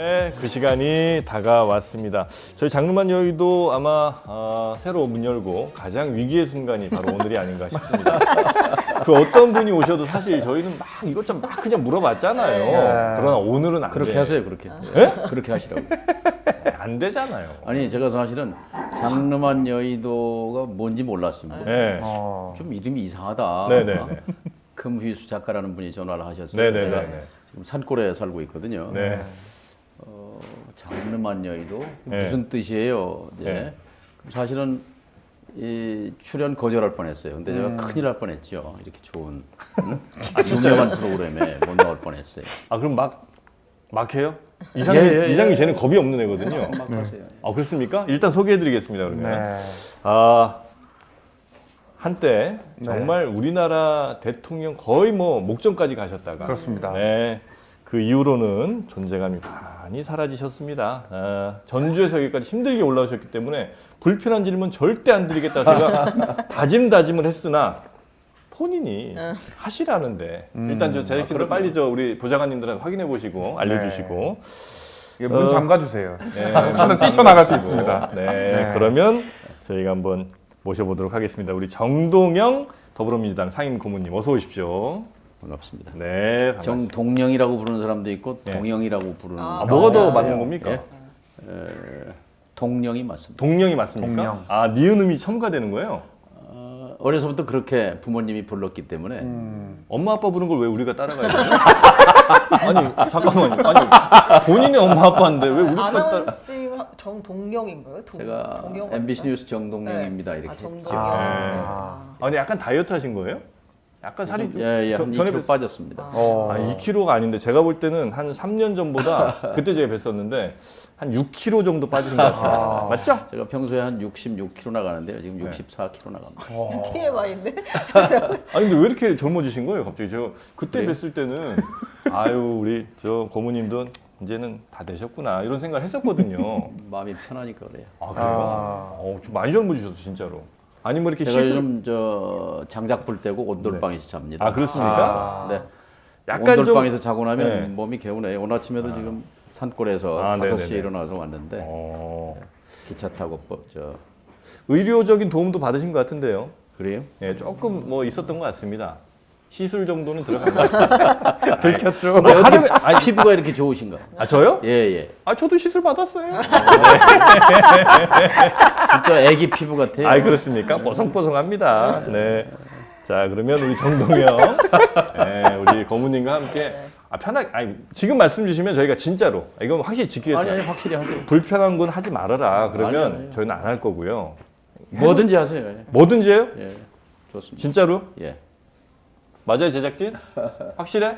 네, 그 시간이 다가왔습니다. 저희 장르만 여의도 아마 새로 문 열고 가장 위기의 순간이 바로 오늘이 아닌가 싶습니다. 그 어떤 분이 오셔도 사실 저희는 막 이것저것 막 그냥 물어봤잖아요. 그러나 오늘은 안 그렇게 돼. 하세요, 그렇게. 네? 그렇게 하시라고. 안 되잖아요. 아니, 제가 사실은 장르만 여의도가 뭔지 몰랐습니다. 네. 좀 이름이 이상하다. 네네네. 금휘수 작가라는 분이 전화를 하셨어요. 네네네. 제가 지금 산골에 살고 있거든요. 네. 장르만 여의도 네. 무슨 뜻이에요? 이제 네. 그럼 사실은 이 출연 거절할 뻔했어요. 근데 제가 큰일 날 뻔했죠. 이렇게 좋은 유명한 프로그램에 못 나올 뻔했어요. 아 그럼 막 해요? 이상이 쟤는 겁이 없는 애거든요. 막 하세요. 아 그렇습니까? 일단 소개해드리겠습니다. 그러면 네. 한때 네. 정말 우리나라 대통령 거의 뭐 목전까지 가셨다가 그렇습니다. 네, 그 이후로는 존재감이 많이 사라지셨습니다. 전주에서 여기까지 힘들게 올라오셨기 때문에 불편한 질문 절대 안 드리겠다 제가 다짐을 했으나 본인이 하시라는데 일단 저 제작진들 빨리 저 우리 보좌관님들한테 확인해 보시고 알려주시고 문 잠가주세요. 네, 혹시나 뛰쳐나갈 수 있습니다. 네, 그러면 저희가 한번 모셔보도록 하겠습니다. 우리 정동영 더불어민주당 상임 고문님 어서 오십시오. 반갑습니다. 네, 반갑습니다. 정동영이라고 부르는 사람도 있고 네. 동영이라고 부르는 뭐가 더 사람도 맞는 있어요. 겁니까? 예? 동영이 맞습니다. 동영이 맞습니까? 동영. 니은음이 첨가되는 거예요? 어려서부터 그렇게 부모님이 불렀기 때문에 엄마 아빠 부른 걸 왜 우리가 따라가야 돼요? 아니 잠깐만요. 아니 본인이 엄마 아빠인데 왜 우리가 아나운서 정동영인가요? 제가 동영 MBC 맞나? 뉴스 정동영입니다. 이렇게 했죠. 정동영. 아니 약간 다이어트 하신 거예요? 약간 살이 좀 예, 한 전에 2kg 빠졌습니다. 2kg가 아닌데 제가 볼 때는 한 3년 전보다 그때 제가 뵀었는데 한 6kg 정도 빠지신 것 같습니다. 맞죠? 제가 평소에 한 66kg 나가는데요. 지금 64kg 나갑니다. TMI인데? 아니 근데 왜 이렇게 젊어지신 거예요, 갑자기? 제가 그때 그래요? 뵀을 때는 아유 우리 저 고모님도 이제는 다 되셨구나 이런 생각을 했었거든요. 마음이 편하니까 그래요. 아 그래요? 좀 많이 젊어지셨어 진짜로. 아니 뭐 이렇게 제가 요즘 저 장작불 떼고 온돌방에서 잡니다. 아 그렇습니까? 네. 약간 온돌방에서 자고 나면 네. 몸이 개운해요. 오늘 아침에도 지금 산골에서 아, 5시에 네네네. 일어나서 왔는데 좀 기차 타고 의료적인 도움도 받으신 것 같은데요. 그래요? 예, 조금 뭐 있었던 것 같습니다. 시술 정도는 들어간 것 같아요. 들켰죠. 뭐 하루 피부가 이렇게 좋으신가? 아 저요? 예, 예. 아 저도 시술 받았어요. 진짜 애기 피부 같아요. 아 그렇습니까? 뽀송뽀송합니다. 네. 자 그러면 우리 정동영, 네, 우리 고모님과 함께 편하게 지금 말씀 주시면 저희가 진짜로 이건 확실히 지키겠습니다. 아니 확실히 하세요. 불편한 건 하지 말아라. 그러면 아니. 저희는 안 할 거고요. 뭐든지 하세요. 예. 뭐든지 해요? 예. 좋습니다. 진짜로? 예. 맞아요 제작진? 확실해?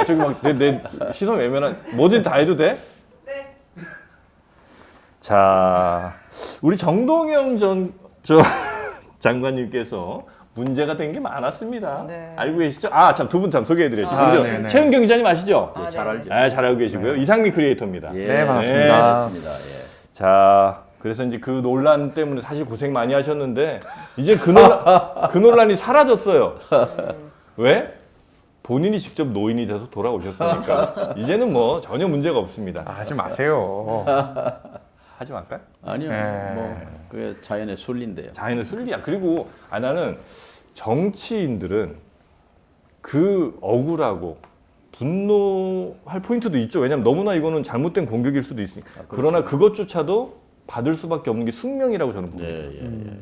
저기 막 내 시선 외면한 뭐든 다 해도 돼? 네. 자 우리 정동영 장관님께서 문제가 된 게 많았습니다. 네. 알고 계시죠? 참 두 분 참 소개해드렸죠. 네네. 최은경 기자님 아시죠? 예, 아, 잘 네. 알죠. 잘 알고 계시고요. 이상미 크리에이터입니다. 예. 네, 반갑습니다. 네, 반갑습니다. 예. 자, 그래서 이제 그 논란 때문에 사실 고생 많이 하셨는데 이제 그 논란이 사라졌어요. 왜? 본인이 직접 노인이 돼서 돌아오셨으니까 이제는 뭐 전혀 문제가 없습니다. 하지 마세요. 하지 말까요? 아니요. 네. 뭐 그게 자연의 순리인데요. 자연의 순리야. 그리고 나는 정치인들은 그 억울하고 분노할 포인트도 있죠. 왜냐하면 너무나 이거는 잘못된 공격일 수도 있으니까. 그러나 그것조차도 받을 수밖에 없는 게 숙명이라고 저는 봅니다. 예, 예, 예.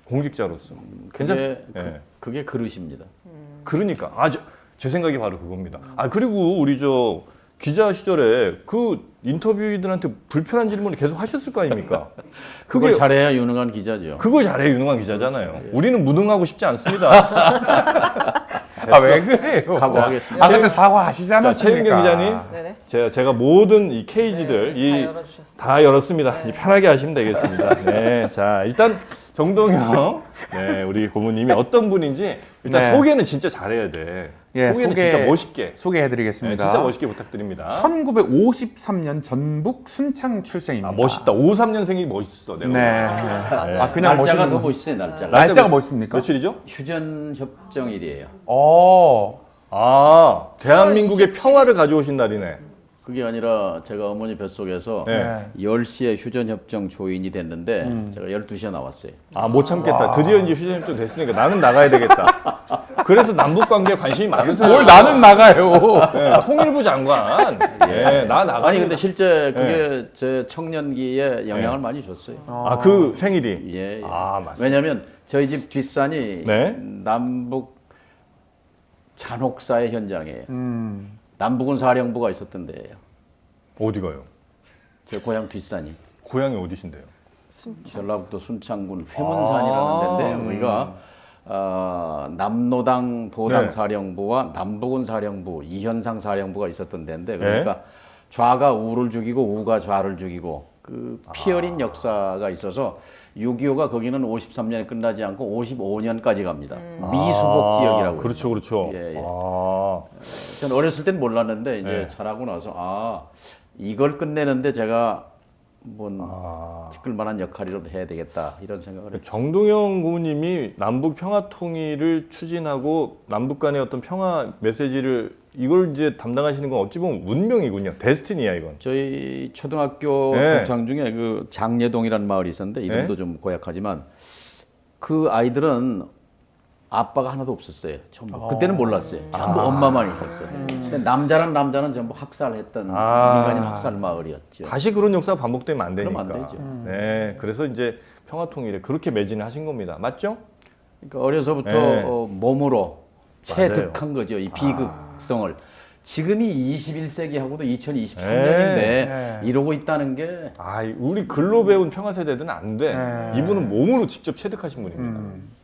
공직자로서. 그게, 예. 그게 그릇입니다. 그러니까 제 생각이 바로 그겁니다. 그리고 우리 저 기자 시절에 그 인터뷰이들한테 불편한 질문을 계속 하셨을 거 아닙니까? 그걸 잘해야 유능한 기자죠. 그걸 잘해 유능한 기자잖아요. 우리는 무능하고 싶지 않습니다. 왜 그래요? 각오하겠습니다. 근데 사과하시지 자, 않았습니까? 최은경 기자님, 네네. 제가 모든 이 케이지들 다 열어주셨어요. 다 열었습니다. 네. 편하게 하시면 되겠습니다. 네, 자 일단 정동영, 네, 우리 고모님이 어떤 분인지 일단 네. 소개는 진짜 잘해야 돼. 예, 소개는 진짜 멋있게, 소개해드리겠습니다. 네, 진짜 멋있게 부탁드립니다. 1953년 전북 순창 출생입니다. 멋있다. 53년생이 멋있어. 내가 네. 맞아요. 그냥 날짜가 멋있는 더 멋있어요. 날짜가. 날짜가 멋있습니까? 며칠이죠? 휴전 협정일이에요. 어. 대한민국의 27일. 평화를 가져오신 날이네. 그게 아니라 제가 어머니 뱃속에서 네. 10시에 휴전협정 조인이 됐는데 제가 12시에 나왔어요. 아, 못 참겠다. 드디어 이제 휴전협정 됐으니까 나는 나가야 되겠다. 그래서 남북 관계에 관심이 많으세요. 뭘 나는 나가요. 네, 통일부 장관. 예, 나 나가. 아니 근데 실제 그게 제 청년기에 영향을 많이 줬어요. 아, 그 생일이. 예, 예. 아, 맞습니다. 왜냐하면 저희 집 뒷산이 네. 남북 잔혹사의 현장이에요. 남북은 사령부가 있었던 데예요. 어디가요? 제 고향 뒷산이 고향이 어디신데요? 전라북도 순창군 회문산이라는 데인데 여기가 남노당 도당 네. 사령부와 남북은 사령부, 이현상 사령부가 있었던 데인데 그러니까 좌가 우를 죽이고 우가 좌를 죽이고 그 피어린 역사가 있어서 6.25가 거기는 53년에 끝나지 않고 55년까지 갑니다. 미수복 지역이라고. 그렇죠, 그렇죠. 예, 예. 아, 전 어렸을 땐 몰랐는데 이제 네. 자라고 나서 이걸 끝내는데 제가 뭔 티끌 만한 역할이라도 해야 되겠다 이런 생각을 했죠. 정동영 고모님이 남북 평화 통일을 추진하고 남북 간의 어떤 평화 메시지를 이걸 이제 담당하시는 건 어찌 보면 운명이군요. 데스티니야 이건. 저희 초등학교 네. 동창 중에 그 장례동이라는 마을이 있었는데 이름도 네. 좀 고약하지만 그 아이들은 아빠가 하나도 없었어요. 전부 그때는 몰랐어요. 전부 엄마만 있었어요. 근데 남자란 남자는 전부 학살했던 민간인 학살 마을이었죠. 다시 그런 역사가 반복되면 안 되니까. 그러면 안 되죠. 네, 그래서 이제 평화 통일에 그렇게 매진을 하신 겁니다. 맞죠? 그러니까 어려서부터 네. 몸으로 맞아요. 체득한 거죠. 이 비극성을. 지금이 21세기하고도 2023년인데 네. 이러고 있다는 게 아, 우리 글로 배운 평화 세대들은 안 돼. 네. 이분은 몸으로 직접 체득하신 분입니다.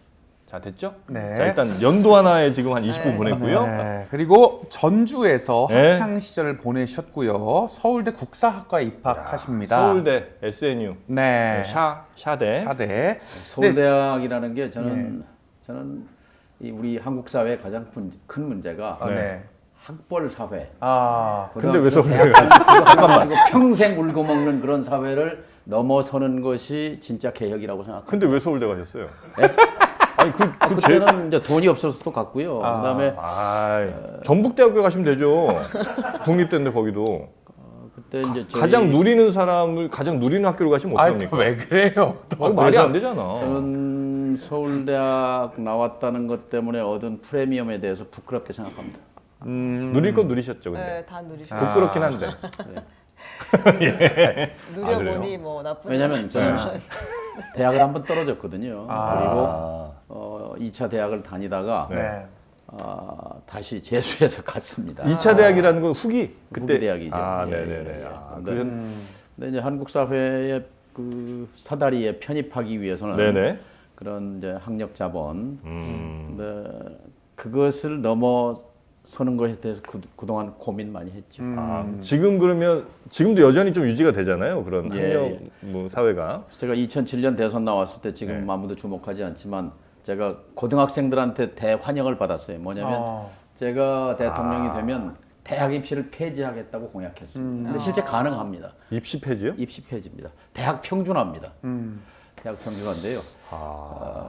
자, 됐죠? 네. 자, 일단 연도 하나에 지금 한 20분 보냈고요. 네. 그리고 전주에서 네. 학창 시절을 보내셨고요. 서울대 국사학과에 입학하십니다. 서울대 SNU 네. 샤대. 샤대. 서울대학이라는 게 저는 이 우리 한국 사회의 가장 큰 문제가 아, 네. 학벌 사회. 근데 왜 고등학교, 서울대가 대학 잠깐만 평생 울고 먹는 그런 사회를 넘어서는 것이 진짜 개혁이라고 생각합니다. 근데 왜 서울대 가셨어요? 네? 아니 그때는 이제 돈이 없어서도 갔고요. 그다음에 전북대학교 가시면 되죠. 독립됐는데 거기도 그때 이제 가장 누리는 사람을 가장 누리는 학교로 가시면 어떡합니까? 왜 그래요? 말이 안 되잖아. 저는 서울대학 나왔다는 것 때문에 얻은 프리미엄에 대해서 부끄럽게 생각합니다. 누릴 건 누리셨죠, 근데. 네, 다 누리셨어요. 부끄럽긴 한데. 누려보니 뭐 나쁘지 왜냐면 않았지만. 대학을 한번 떨어졌거든요. 아. 그리고 2차 대학을 다니다가 네. 다시 재수해서 갔습니다. 2차 대학이라는 건 후기? 후기 대학이죠. 아, 예, 네네네. 예. 아, 근데 이제 한국 사회의 그 사다리에 편입하기 위해서는 네네. 그런 이제 학력 자본, 음. 근데 그것을 넘어서는 것에 대해서 그동안 고민 많이 했죠. 지금 그러면 지금도 여전히 좀 유지가 되잖아요. 그런 예, 학력 예. 뭐 사회가. 제가 2007년 대선 나왔을 때 지금 네. 아무도 주목하지 않지만 제가 고등학생들한테 대환영을 받았어요. 뭐냐면 제가 대통령이 되면 대학 입시를 폐지하겠다고 공약했어요. 근데 실제 가능합니다. 입시 폐지요? 입시 폐지입니다. 대학 평준화입니다. 대학 평준화인데요.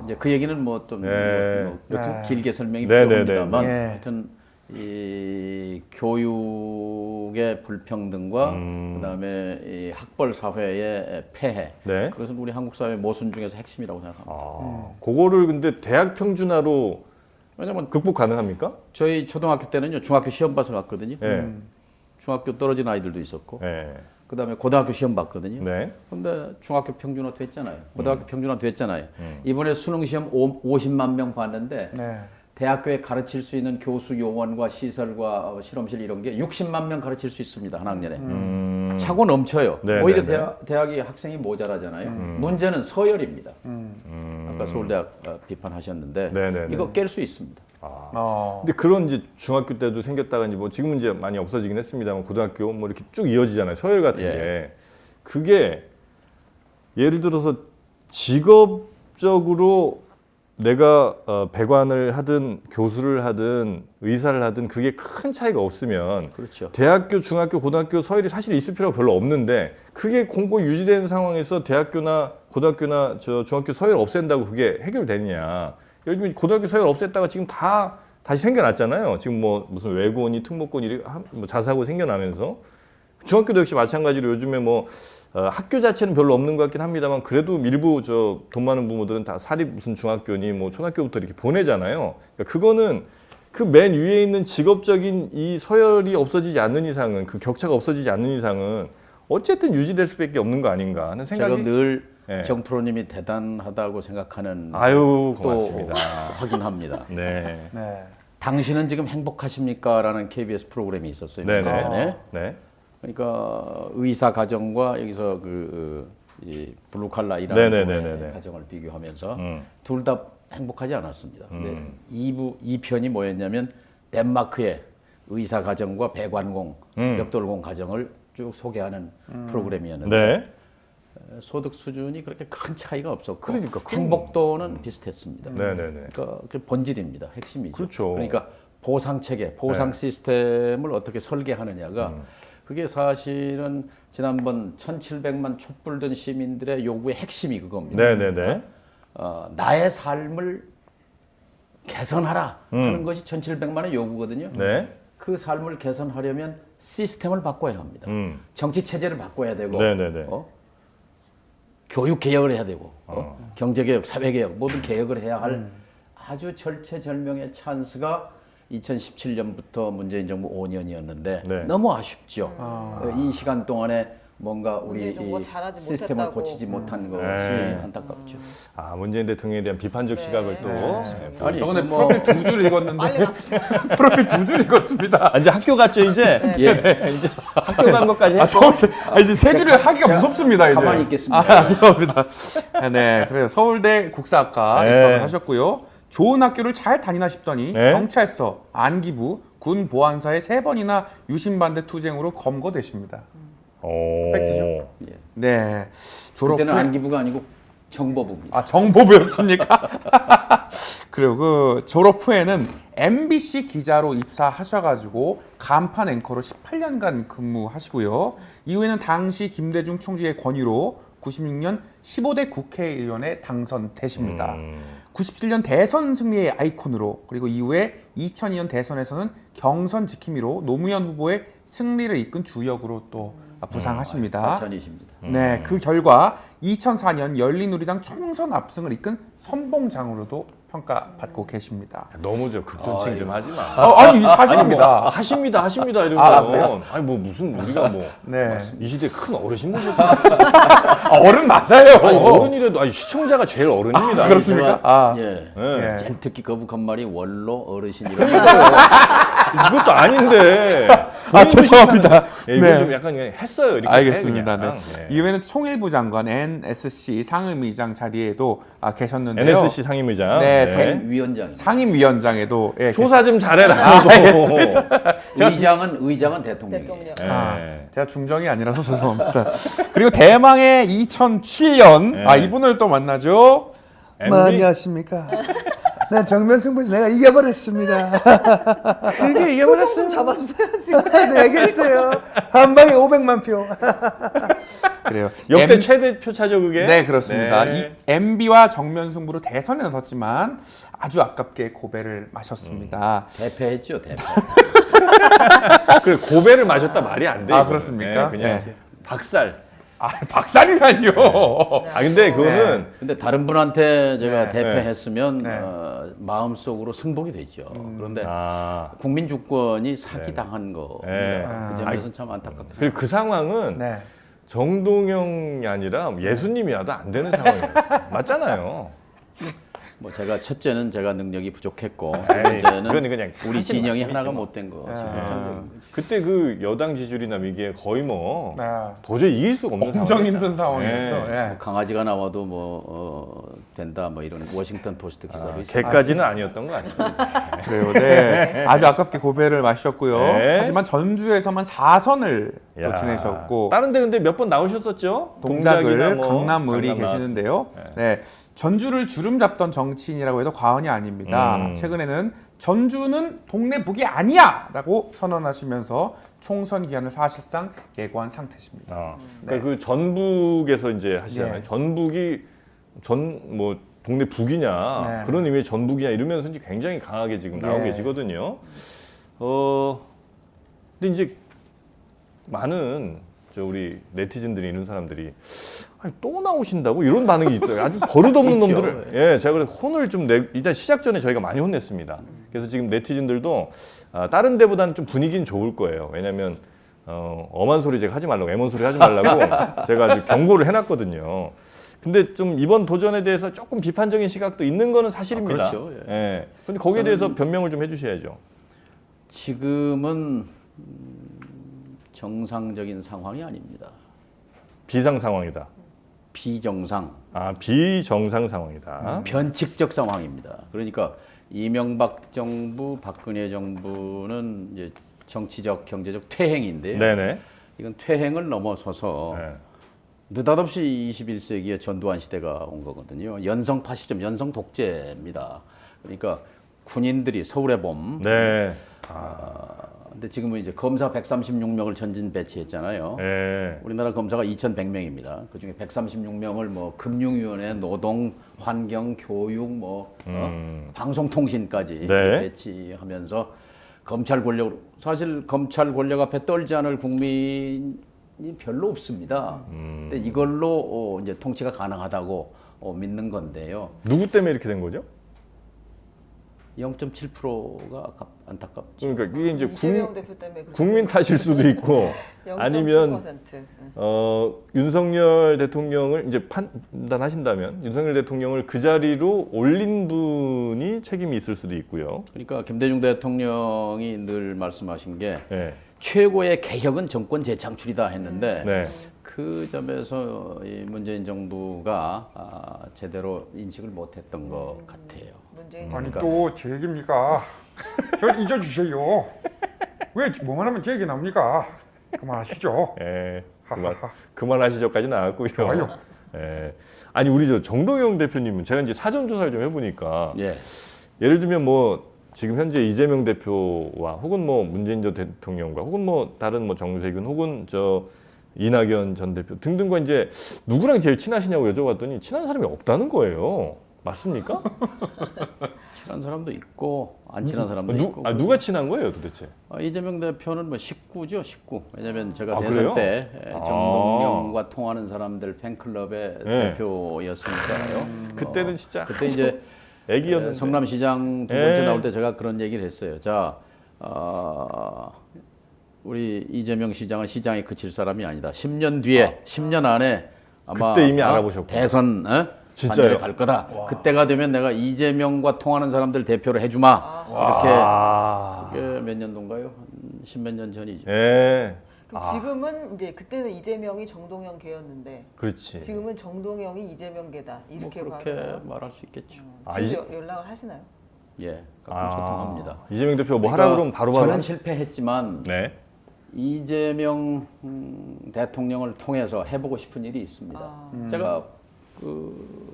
이제 그 얘기는 뭐 좀 네. 여튼 길게 설명이 네, 필요합니다만 네, 네. 하여튼 이 교육의 불평등과 그다음에 이 학벌 사회의 폐해 네. 그것은 우리 한국 사회 모순 중에서 핵심이라고 생각합니다. 그거를 근데 대학 평준화로 왜냐면 극복 가능합니까? 저희 초등학교 때는요 중학교 시험 봐서 갔거든요. 네. 중학교 떨어진 아이들도 있었고 네. 그다음에 고등학교 시험 봤거든요. 네. 근데 중학교 평준화 됐잖아요. 고등학교 평준화 됐잖아요. 이번에 수능 시험 50만 명 봤는데 네. 대학교에 가르칠 수 있는 교수 요원과 시설과 실험실 이런 게 60만 명 가르칠 수 있습니다. 한 학년에. 차고 넘쳐요. 네, 오히려 네, 네. 대학이 학생이 모자라잖아요. 문제는 서열입니다. 아까 서울대학 비판하셨는데 네, 네, 네. 이거 깰 수 있습니다. 근데 그런 이제 중학교 때도 생겼다가 이제 뭐 지금은 이제 많이 없어지긴 했습니다만 고등학교 뭐 이렇게 쭉 이어지잖아요. 서열 같은 예. 게. 그게 예를 들어서 직업적으로 내가 배관을 하든 교수를 하든 의사를 하든 그게 큰 차이가 없으면 그렇죠. 대학교, 중학교, 고등학교 서열이 사실 있을 필요가 별로 없는데 그게 공고 유지되는 상황에서 대학교나 고등학교나 중학교 서열 없앤다고 그게 해결되느냐. 예를 들면 고등학교 서열 없앴다가 지금 다시 생겨났잖아요. 지금 뭐 무슨 외고니, 특목고니 뭐 자사고 생겨나면서 중학교도 역시 마찬가지로 요즘에 뭐 학교 자체는 별로 없는 것 같긴 합니다만 그래도 일부 저 돈 많은 부모들은 다 사립 무슨 중학교니 뭐 초등학교부터 이렇게 보내잖아요. 그러니까 그거는 그 맨 위에 있는 직업적인 이 서열이 없어지지 않는 이상은 그 격차가 없어지지 않는 이상은 어쨌든 유지될 수밖에 없는 거 아닌가 하는 생각이. 제가 늘 네. 정 프로님이 대단하다고 생각하는 아유 또 고맙습니다. 확인합니다. 네. 네. 당신은 지금 행복하십니까? 라는 KBS 프로그램이 있었어요. 네네. 예전에. 네. 그러니까 의사 가정과 여기서 이 블루칼라 일하는 네네네네네. 분의 가정을 비교하면서 음. 둘 다 행복하지 않았습니다. 근데 2편이 뭐였냐면 덴마크의 의사 가정과 배관공, 벽돌공 가정을 쭉 소개하는 프로그램이었는데 네. 소득 수준이 그렇게 큰 차이가 없었고 그러니까 행복도는 비슷했습니다. 네네네. 그러니까 그 본질입니다. 핵심이죠. 그렇죠. 그러니까 보상 체계, 보상 시스템을 어떻게 설계하느냐가 그게 사실은 지난번 1,700만 촛불 든 시민들의 요구의 핵심이 그겁니다. 네네네. 나의 삶을 개선하라 하는 것이 1,700만의 요구거든요. 네. 그 삶을 개선하려면 시스템을 바꿔야 합니다. 정치 체제를 바꿔야 되고, 네네네. 교육 개혁을 해야 되고, 경제 개혁, 사회 개혁 모든 개혁을 해야 할 아주 절체절명의 찬스가 2017년부터 문재인 정부 5년이었는데 네. 너무 아쉽죠. 이 시간 동안에 뭔가 우리 문재인 정부가 이 잘하지 시스템을 못했다고. 고치지 못한 것이 네. 안타깝죠. 아 문재인 대통령에 대한 비판적 시각을 또. 아니, 저번에 뭐- 프로필 2줄 읽었는데 빨리 갑시다. 프로필 2줄 읽었습니다. 아, 이제 학교 갔죠 이제. 예. 이제 학교 간 것까지 아, 했고. 이제 세 줄을 하기가 제가 무섭습니다. 이제. 가만히 있겠습니다. 죄송합니다. 네, 그래서 서울대 국사학과 네. 입학을 하셨고요. 좋은 학교를 잘 다니나 싶더니 네. 경찰서, 안기부, 군 보안사에 3번이나 유신반대 투쟁으로 검거되십니다. 오. 팩트죠? 예. 네, 졸업 그때는 후에 안기부가 아니고 정보부입니다. 정보부였습니까? 그리고 그 졸업 후에는 MBC 기자로 입사하셔가지고 간판 앵커로 18년간 근무하시고요. 이후에는 당시 김대중 총재의 권유로 96년 15대 국회의원에 당선되십니다. 97년 대선 승리의 아이콘으로, 그리고 이후에 2002년 대선에서는 경선 지킴이로 노무현 후보의 승리를 이끈 주역으로 또 부상하십니다. 과찬이십니다. 네, 그 결과 2004년 열린우리당 총선 압승을 이끈 선봉장으로도 평가받고 계십니다. 너무 저 극존칭 좀 하지 마. 아니 사실입니다. 하십니다 이러면 아니 뭐 무슨 우리가 뭐 이 네, 시대 큰 어르신분들 어른 맞아요. 아니 어른이라도 아니 시청자가 제일 어른입니다. 그렇습니까? 아, 예. 예. 예. 제일 듣기 거북한 말이 원로 어르신이라고. 이것도 아닌데. 죄송합니다. 예, 이건 네. 좀 약간 그냥 했어요. 이렇게 알겠습니다. 해, 그냥. 네. 네. 이후에는 통일부장관 NSC 상임위장 자리에도 계셨는데요. NSC 상임의장. 네, 위원장. 상임위원장에도 조사 좀 잘해라. 의장은 대통령. 대통령. 네. 제가 중정이 아니라서 죄송합니다. 그리고 대망의 2007년 네. 이분을 또 만나죠. MB? 안녕하십니까. 난 정면승부에서 내가 이겨버렸습니다. 그게 이겨버렸어. 좀 잡아주세요 지금. 네, 알겠어요. 한 방에 500만 표. 그래요. 역대 최대 표차죠 그게. 네, 그렇습니다. 네. 이 MB와 정면 승부로 대선에 나섰지만 아주 아깝게 고배를 마셨습니다. 대패했죠, 대패. 그 고배를 마셨다 말이 안 돼. 아, 이거는. 그렇습니까? 네, 그냥 네. 박살. 박살이라뇨. 아 근데 그거는 근데 다른 분한테 제가 네. 대패했으면 네. 마음속으로 승복이 되죠. 그런데 아 국민 주권이 사기당한 겁니다. 네. 그 점에서는 참 안타깝습니다. 그리고 그 상황은 네. 정동영이 아니라 예수님이 와도 안 되는 상황이었어요. 맞잖아요. 뭐 제가 첫째는 제가 능력이 부족했고 에이, 이제는 그건 그냥 우리 하지 진영이 마시겠지 하나가 뭐. 못된 거. 아, 그때 그 여당 지지율이나 이게 거의 뭐 아, 도저히 이길 수가 없는 엄청 상황이었잖아요. 힘든 상황이었죠. 네. 예. 강아지가 나와도 된다 뭐 이런 워싱턴 포스트 기사도 있어요. 걔까지는 아니었던 것 같습니다. 그래요. 네. 아주 아깝게 고배를 마셨고요. 네. 하지만 전주에서만 4선을 또 야, 지내셨고 다른데 근데 몇 번 나오셨었죠? 동작을 동작이나 뭐 강남을이 강남 계시는데요. 나왔습니다. 네. 전주를 주름 잡던 정치인이라고 해도 과언이 아닙니다. 최근에는 전주는 동네 북이 아니야라고 선언하시면서 총선 기한을 사실상 예고한 상태십니다. 그러니까 그 전북에서 이제 하시잖아요. 네. 전북이 뭐 동네 북이냐 네. 그런 의미의 전북이냐 이러면서 이제 굉장히 강하게 지금 나오고 네. 계시거든요. 근데 이제 많은 우리 네티즌들이 이런 사람들이 아니, 또 나오신다고 이런 반응이 있어요. 아주 버릇없는 있죠. 놈들을. 예, 제가 그래서 혼을 좀 일단 시작 전에 저희가 많이 혼냈습니다. 그래서 지금 네티즌들도 다른 데보다는 좀 분위기는 좋을 거예요. 왜냐하면 엄한 소리 제가 하지 말라고, 애먼 소리 하지 말라고 제가 아주 경고를 해놨거든요. 근데 좀 이번 도전에 대해서 조금 비판적인 시각도 있는 거는 사실입니다. 그렇죠. 예. 예. 근데 거기에 대해서 변명을 좀 해주셔야죠. 지금은 정상적인 상황이 아닙니다. 비상 상황이다. 비정상, 아, 비정상 상황이다. 변칙적 상황입니다. 그러니까 이명박 정부, 박근혜 정부는 이제 정치적, 경제적 퇴행인데요. 네네. 이건 퇴행을 넘어서서 네. 느닷없이 21세기의 전두환 시대가 온 거거든요. 연성 파시즘, 연성 독재입니다. 그러니까 군인들이 서울의 봄. 네. 근데 지금은 이제 검사 136명을 전진 배치했잖아요. 네. 우리나라 검사가 2,100명입니다. 그 중에 136명을 뭐 금융위원회, 노동, 환경, 교육, 뭐 방송통신까지 네. 배치하면서 검찰 권력, 사실 검찰 권력 앞에 떨지 않을 국민이 별로 없습니다. 근데 이걸로 이제 통치가 가능하다고 믿는 건데요. 누구 때문에 이렇게 된 거죠? 0.7%가 안타깝죠. 그러니까 이게 이제 이재명 대표 때문에 그렇게 국민 탓일 수도 있고 0.7%. 아니면 윤석열 대통령을 이제 판단하신다면 윤석열 대통령을 그 자리로 올린 분이 책임이 있을 수도 있고요. 그러니까 김대중 대통령이 늘 말씀하신 게 네. 최고의 개혁은 정권 재창출이다 했는데 네. 그 점에서 이 문재인 정부가 제대로 인식을 못했던 것 같아요. 문재인 아니 그러니까. 또 제 얘기입니까? 저 잊어주세요. 왜 뭐만 하면 제 얘기 나옵니까? 그만하시죠. 예. 하하하. 그만하시죠까지 나왔고요. 좋아요. 예. 아니 우리 저 정동영 대표님은 제가 이제 사전 조사를 좀 해보니까 예. 예를 들면 뭐 지금 현재 이재명 대표와 혹은 뭐 문재인 전 대통령과 혹은 뭐 다른 뭐 정세균 혹은 저 이낙연 전 대표 등등과 이제 누구랑 제일 친하시냐고 여쭤봤더니 친한 사람이 없다는 거예요. 맞습니까? 친한 사람도 있고 안 친한 사람도 있고. 누가 친한 거예요 도대체? 이재명 대표는 뭐 식구죠, 식구. 왜냐하면 제가 대선 그래요? 때 정동영과 통하는 사람들 팬클럽의 네. 대표였으니까요. 그때는 진짜 그때 이제 애기였는데. 성남시장 두 번째 예. 나올 때 제가 그런 얘기를 했어요. 자, 우리 이재명 시장은 시장에 그칠 사람이 아니다. 10년 뒤에, 10년 안에 아마 그때 이미 알아보셨구나. 대선 진짜요? 반열에 갈 거다. 그때가 되면 내가 이재명과 통하는 사람들 대표로 해주마. 이렇게 그게 몇 년도인가요? 십몇 년 전이죠. 예. 그럼 지금은 이제 그때는 이재명이 정동영 개였는데 그렇지. 지금은 정동영이 이재명 개다 뭐 이렇게 그렇게 봐요. 말할 수 있겠죠. 지금 연락을 하시나요? 예, 가끔 소통합니다. 이재명 대표가 뭐 하라 그러니까 그러면 바로바로. 저는 실패했지만 네. 이재명 대통령을 통해서 해보고 싶은 일이 있습니다. 제가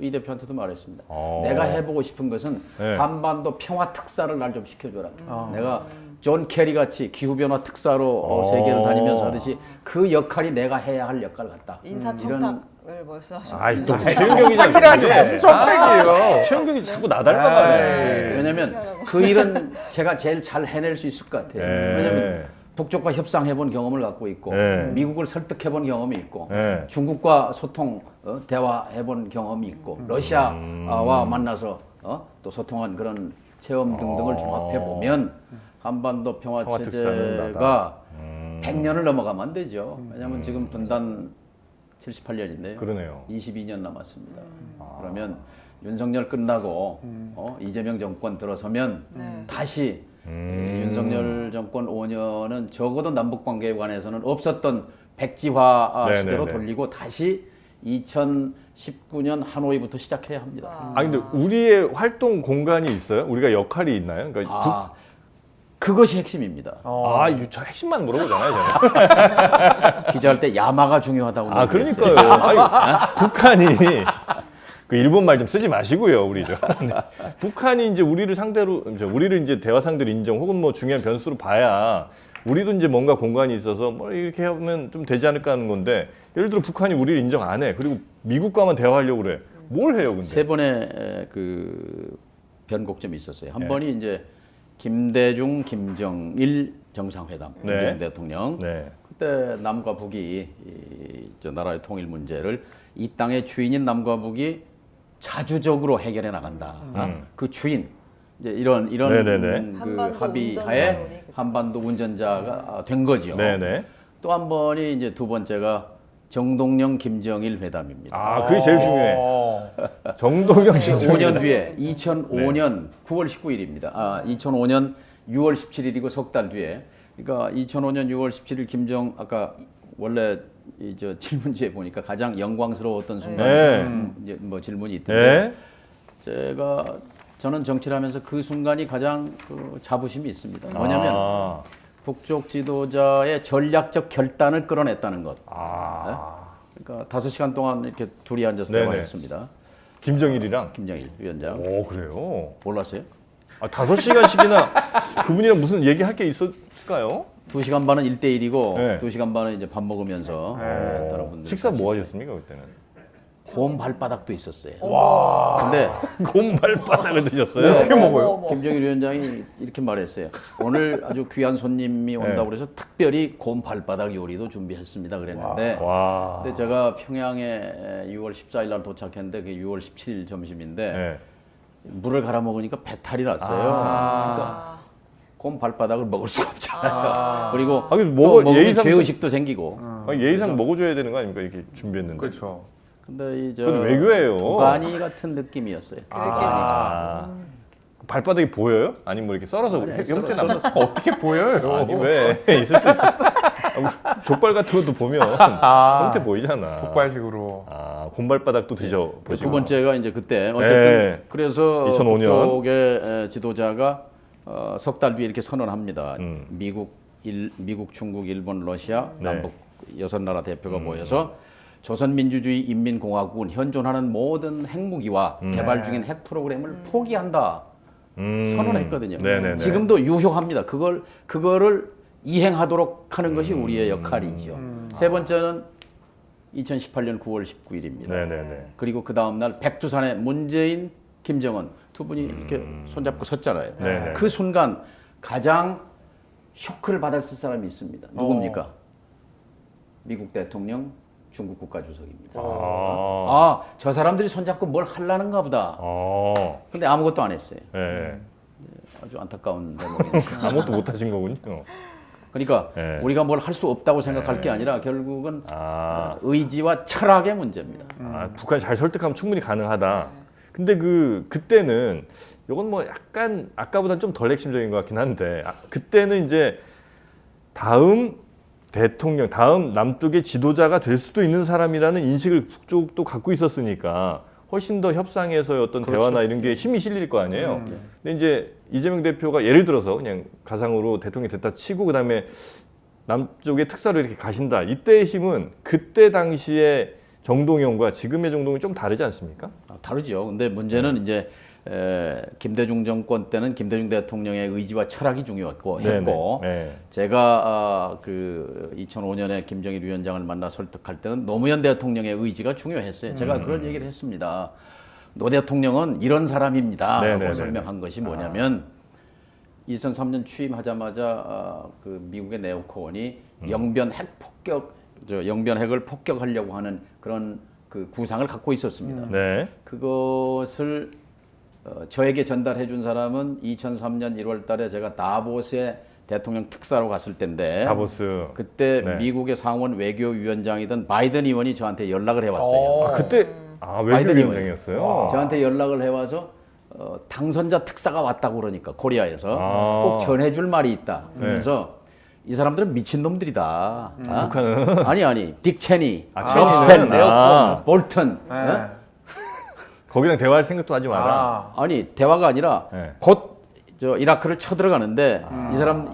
이 대표한테도 말했습니다. 내가 해보고 싶은 것은 네. 한반도 평화 특사를 날 좀 시켜줘라. 내가 존 케리 같이 기후변화 특사로 세계를 다니면서 하듯이 그 역할이 내가 해야 할 역할 같다. 인사청탁을 말씀하셨죠. 아이 또 최은경이잖아요. 무슨 척백이에요. 최은경이 자꾸 나닮아가네. 왜냐면 그 일은 제가 제일 잘 해낼 수 있을 것 같아요. 네. 왜냐면 북쪽과 협상해본 경험을 갖고 있고 네. 미국을 설득해본 경험이 있고 네. 중국과 소통 대화해본 경험이 있고 러시아와 만나서 또 소통한 그런 체험 등등을 종합해 보면 한반도 평화 체제가 100년을 넘어가면 안 되죠. 왜냐하면 지금 분단 78년인데요. 그러네요. 22년 남았습니다. 그러면 윤석열 끝나고 이재명 정권 들어서면 다시 윤석열 정권 5년은 적어도 남북 관계에 관해서는 없었던 백지화 시대로 네네네. 돌리고 다시 2019년 하노이부터 시작해야 합니다. 아 근데 우리의 활동 공간이 있어요? 우리가 역할이 있나요? 그러니까 그것이 핵심입니다. 저 핵심만 물어보잖아요, 저는. 기자할 때 야마가 중요하다고. 그러니까요. 아니, 북한이 그 일본 말 좀 쓰지 마시고요, 우리 좀. 북한이 이제 우리를 상대로, 우리를 이제 대화 상대로 인정 혹은 뭐 중요한 변수로 봐야 우리도 이제 뭔가 공간이 있어서 뭐 이렇게 하면 좀 되지 않을까 하는 건데 예를 들어 북한이 우리를 인정 안 해. 그리고 미국과만 대화하려고 그래. 뭘 해요, 근데? 세 번의 그 변곡점이 있었어요. 한 번이 이제 김대중, 김정일 정상회담 네. 김정은 대통령 네. 그때 남과 북이 저 나라의 통일 문제를 이 땅의 주인인 남과 북이 자주적으로 해결해 나간다. 그 주인 이제 이런 네네네. 그 한반도 합의하에 운전자론이 한반도 운전자가 된 거죠. 네네. 또 한 번이 이제 두 번째가 정동영 김정일 회담입니다. 아, 그게 제일 중요해. 정동영 김정일. 5년 뒤에 2005년 9월 19일입니다. 2005년 6월 17일이고 석 달 뒤에. 그러니까 2005년 6월 17일 아까 원래 저 질문지에 보니까 가장 영광스러웠던 순간 네. 이제 뭐 질문이 있던데 네. 저는 정치를 하면서 그 순간이 가장 그 자부심이 있습니다. 뭐냐면 아. 북쪽 지도자의 전략적 결단을 끌어냈다는 것. 아. 그러니까 5시간 동안 이렇게 둘이 앉아서 네네. 대화했습니다. 김정일이랑. 김정일 위원장. 오, 그래요? 몰랐어요? 5시간씩이나 그분이랑 무슨 얘기할 게 있었을까요? 2시간 반은 1대1이고 네. 2시간 반은 이제 밥 먹으면서 다른 분들 식사 뭐 하셨습니까, 그때는? 곰 발바닥도 있었어요. 와. 근데 곰발바닥을 드셨어요? 어떻게 먹어요? 어머. 김정일 위원장이 이렇게 말했어요. 오늘 아주 귀한 손님이 온다고 네. 그래서 특별히 곰 발바닥 요리도 준비했습니다. 그랬는데 와. 근데 제가 평양에 6월 14일 날 도착했는데 그게 6월 17일 점심인데 네. 물을 갈아 먹으니까 배탈이 났어요. 그러니까 곰 발바닥을 먹을 수가 없잖아요. 그리고 아, 근데 또 먹으면 예의상 죄의식도 생기고. 아니, 예의상 먹어줘야 되는 거 아닙니까? 이렇게 준비했는데. 그렇죠. 근데 이제 그것도 외교예요. 도가니 같은 느낌이었어요. 아. 발바닥이 보여요? 아니면 뭐 이렇게 썰어서 형태 나 어떻게 보여요? 아니 왜 있을 수 있죠. 족발 같은 것도 보면 형태 보이잖아. 족발식으로. 아, 곰발바닥도 드셔 두 보시고. 번째가 이제 그때 어쨌든 네. 그래서 2005년. 북쪽의 지도자가 석 달 뒤에 이렇게 선언합니다. 미국, 중국, 일본, 러시아, 네. 남북 6나라 대표가 모여서 조선민주주의 인민공화국은 현존하는 모든 핵무기와 개발 중인 핵 프로그램을 포기한다. 선언했거든요. 네네네. 지금도 유효합니다. 그거를 이행하도록 하는 것이 우리의 역할이죠. 세 번째는 2018년 9월 19일입니다. 네네네. 그리고 그 다음 날 백두산에 문재인, 김정은 두 분이 이렇게 손잡고 섰잖아요. 네네. 그 순간 가장 쇼크를 받았을 사람이 있습니다. 누굽니까? 미국 대통령, 중국 국가주석입니다. 저 사람들이 손잡고 뭘 하려는가 보다. 근데 아무것도 안 했어요. 네. 아주 안타까운 대목이네요. 아무것도 못 하신 거군요. 그러니까 네. 우리가 뭘 할 수 없다고 생각할 게 아니라 결국은 아. 의지와 철학의 문제입니다. 북한 잘 설득하면 충분히 가능하다. 근데 그때는 이건 뭐 약간 아까보다는 좀 덜 핵심적인 것 같긴 한데 그때는 이제 다음 대통령, 다음 남쪽의 지도자가 될 수도 있는 사람이라는 인식을 북쪽도 갖고 있었으니까 훨씬 더 협상에서의 어떤 대화나 이런 게 힘이 실릴 거 아니에요. 근데 이제 이재명 대표가 예를 들어서 그냥 가상으로 대통령이 됐다 치고 그다음에 남쪽의 특사로 이렇게 가신다. 이때의 힘은 그때 당시에 정동영과 지금의 정동영이 좀 다르지 않습니까? 다르죠. 근데 문제는 이제 김대중 정권 때는 김대중 대통령의 의지와 철학이 중요했고 했고 네. 제가 그 2005년에 김정일 위원장을 만나 설득할 때는 노무현 대통령의 의지가 중요했어요. 제가 그런 얘기를 했습니다. 노 대통령은 이런 사람입니다. 네네네네. 라고 설명한 것이 뭐냐면 2003년 취임하자마자 그 미국의 네오콘이 영변 핵을 폭격하려고 하는 그런 그 구상을 갖고 있었습니다. 네. 그것을 저에게 전달해 준 사람은 2003년 1월 달에 제가 다보스에 대통령 특사로 갔을 때인데 다보스. 그때 네. 미국의 상원 외교위원장이던 바이든 의원이 저한테 연락을 해왔어요. 그때 바이든 외교위원장이었어요. 저한테 연락을 해와서 당선자 특사가 왔다고 그러니까 코리아에서 아. 꼭 전해줄 말이 있다. 그러면서 이 사람들은 미친 놈들이다. 북한은 아니 딕 체니, 체니는? 럼스펜, 아. 볼턴. 거기랑 대화할 생각도 하지 마라. 아니 대화가 아니라 네. 곧 저 이라크를 쳐들어가는데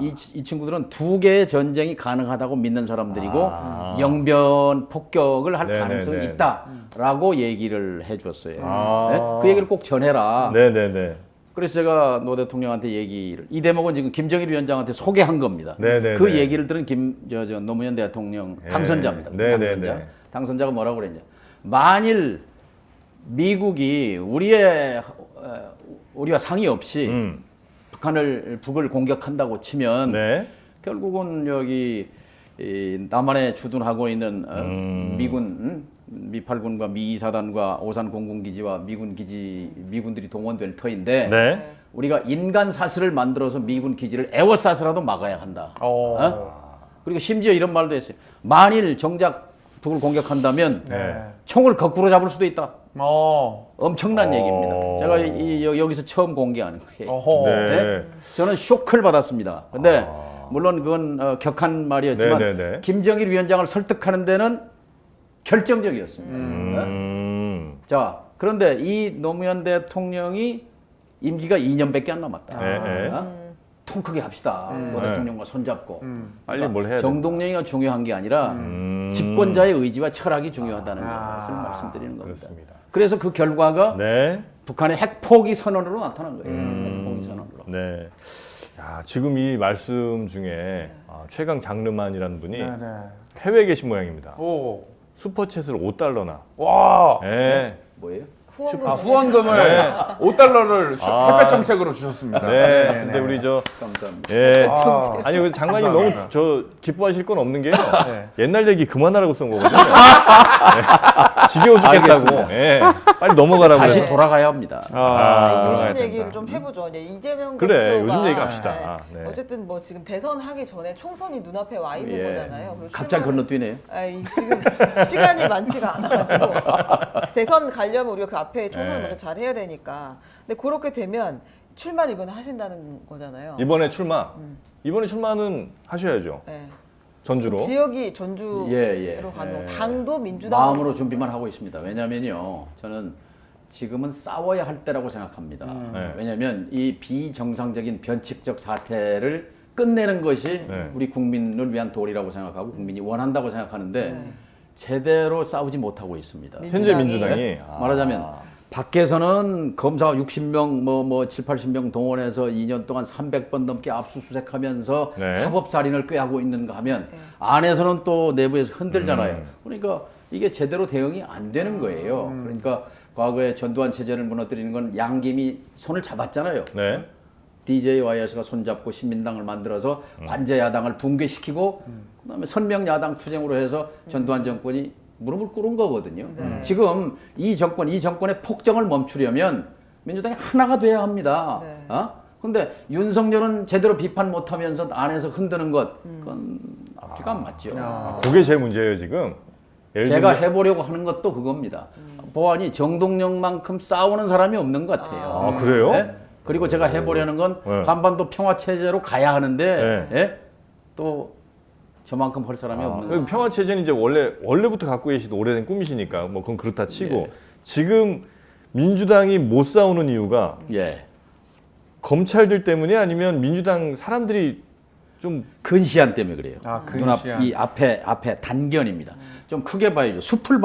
이 친구들은 두 개의 전쟁이 가능하다고 믿는 사람들이고 영변 폭격을 할 네네네. 가능성이 있다라고 얘기를 해줬어요. 아. 네? 그 얘기를 꼭 전해라. 네네네. 그래서 제가 노 대통령한테 이 대목은 지금 김정일 위원장한테 소개한 겁니다. 네네네. 그 얘기를 들은 노무현 대통령 당선자입니다. 네네네. 당선자가 뭐라고 그랬냐? 만일 미국이 우리와 상의 없이 북을 공격한다고 치면 네. 결국은 여기 이 남한에 주둔하고 있는 미군 미8군과 미2사단과 오산 공군기지와 미군들이 동원될 터인데 네. 우리가 인간 사슬을 만들어서 미군 기지를 에워싸서라도 막아야 한다. 그리고 심지어 이런 말도 했어요. 만일 정작 북을 공격한다면 네. 총을 거꾸로 잡을 수도 있다. 엄청난 어. 얘기입니다. 제가 여기서 처음 공개하는 거예요. 어허. 네. 저는 쇼크를 받았습니다. 근데 물론 그건 격한 말이었지만 네네네. 김정일 위원장을 설득하는 데는 결정적이었습니다. 자, 그런데 이 노무현 대통령이 임기가 2년밖에 안 남았다. 네. 통 크게 합시다. 고 대통령과 손잡고. 빨리 뭘 해야 돼. 정동영이가 중요한 게 아니라 집권자의 의지와 철학이 중요하다는 것을 말씀드리는 겁니다. 그렇습니다. 그래서 그 결과가 네. 북한의 핵포기 선언으로 나타난 거예요. 핵포기 선언으로. 네. 야, 지금 이 말씀 중에 최강 장르만이라는 분이 네. 해외에 계신 모양입니다. 오. 슈퍼챗을 5달러나. 와. 네. 뭐예요? 후원금 후원금을 네. 5달러를 햇볕 아. 정책으로 주셨습니다. 네. 근데 우리 감사합니다. 예. 아. 아니, 그 장관님 감사합니다. 너무 저 기뻐하실 건 없는 게요. 네. 옛날 얘기 그만하라고 쓴 거거든요. 네. 지겨워 죽겠다고. 알겠습니다. 예. 빨리 넘어가라고. 다시 해서. 돌아가야 합니다. 요즘 돌아가야 얘기를 된다. 좀 해보죠. 이제 이재명 그래, 대표가 요즘 얘기 합시다. 네. 어쨌든 뭐 지금 대선 하기 전에 총선이 눈앞에 와 있는 예. 거잖아요. 그리고 갑자기 건너뛰네요. 지금 시간이 많지가 않아가지고 대선 가려면 우리가 그 앞에 총선을 네. 먼저 잘 해야 되니까. 근데 그렇게 되면 출마를 이번에 하신다는 거잖아요. 이번에 출마. 이번에 출마는 하셔야죠. 네. 전주로. 지역이 전주로 예. 가는 거. 당도 민주당 마음으로 준비만 하고 있습니다. 왜냐면요, 저는 지금은 싸워야 할 때라고 생각합니다. 네. 왜냐하면 이 비정상적인 변칙적 사태를 끝내는 것이 네. 우리 국민을 위한 도리라고 생각하고 국민이 원한다고 생각하는데 네. 제대로 싸우지 못하고 있습니다. 현재 민주당이- 민주당이. 말하자면 밖에서는 검사가 60명, 7, 80명 동원해서 2년 동안 300번 넘게 압수수색하면서 네. 사법살인을 꾀하고 있는가 하면 네. 안에서는 또 내부에서 흔들잖아요. 그러니까 이게 제대로 대응이 안 되는 거예요. 그러니까 과거에 전두환 체제를 무너뜨리는 건 양김이 손을 잡았잖아요. 네. DJYS가 손잡고 신민당을 만들어서 관제 야당을 붕괴시키고 그다음에 선명 야당 투쟁으로 해서 전두환 정권이 무릎을 꿇은 거거든요. 네. 지금 이 정권의 폭정을 멈추려면 민주당이 하나가 돼야 합니다. 네. 근데 윤석열은 제대로 비판 못하면서 안에서 흔드는 것, 그건 앞뒤가 안 맞죠. 그게 제일 문제예요, 지금. 예를 제가 들면- 해보려고 하는 것도 그겁니다. 보아니 정동영만큼 싸우는 사람이 없는 것 같아요. 아, 그래요? 네? 그리고 제가 해보려는 건 네. 한반도 평화 체제로 가야 하는데 네. 예? 또 저만큼 할 사람이 없는 거예요. 평화 체제는 이제 원래부터 갖고 계시던 오래된 꿈이시니까 뭐 그건 그렇다 치고 예. 지금 민주당이 못 싸우는 이유가 예. 검찰들 때문에 아니면 민주당 사람들이 좀 근시안 때문에 그래요. 눈앞 근시안. 이 앞에 단견입니다. 좀 크게 봐야죠. 숲을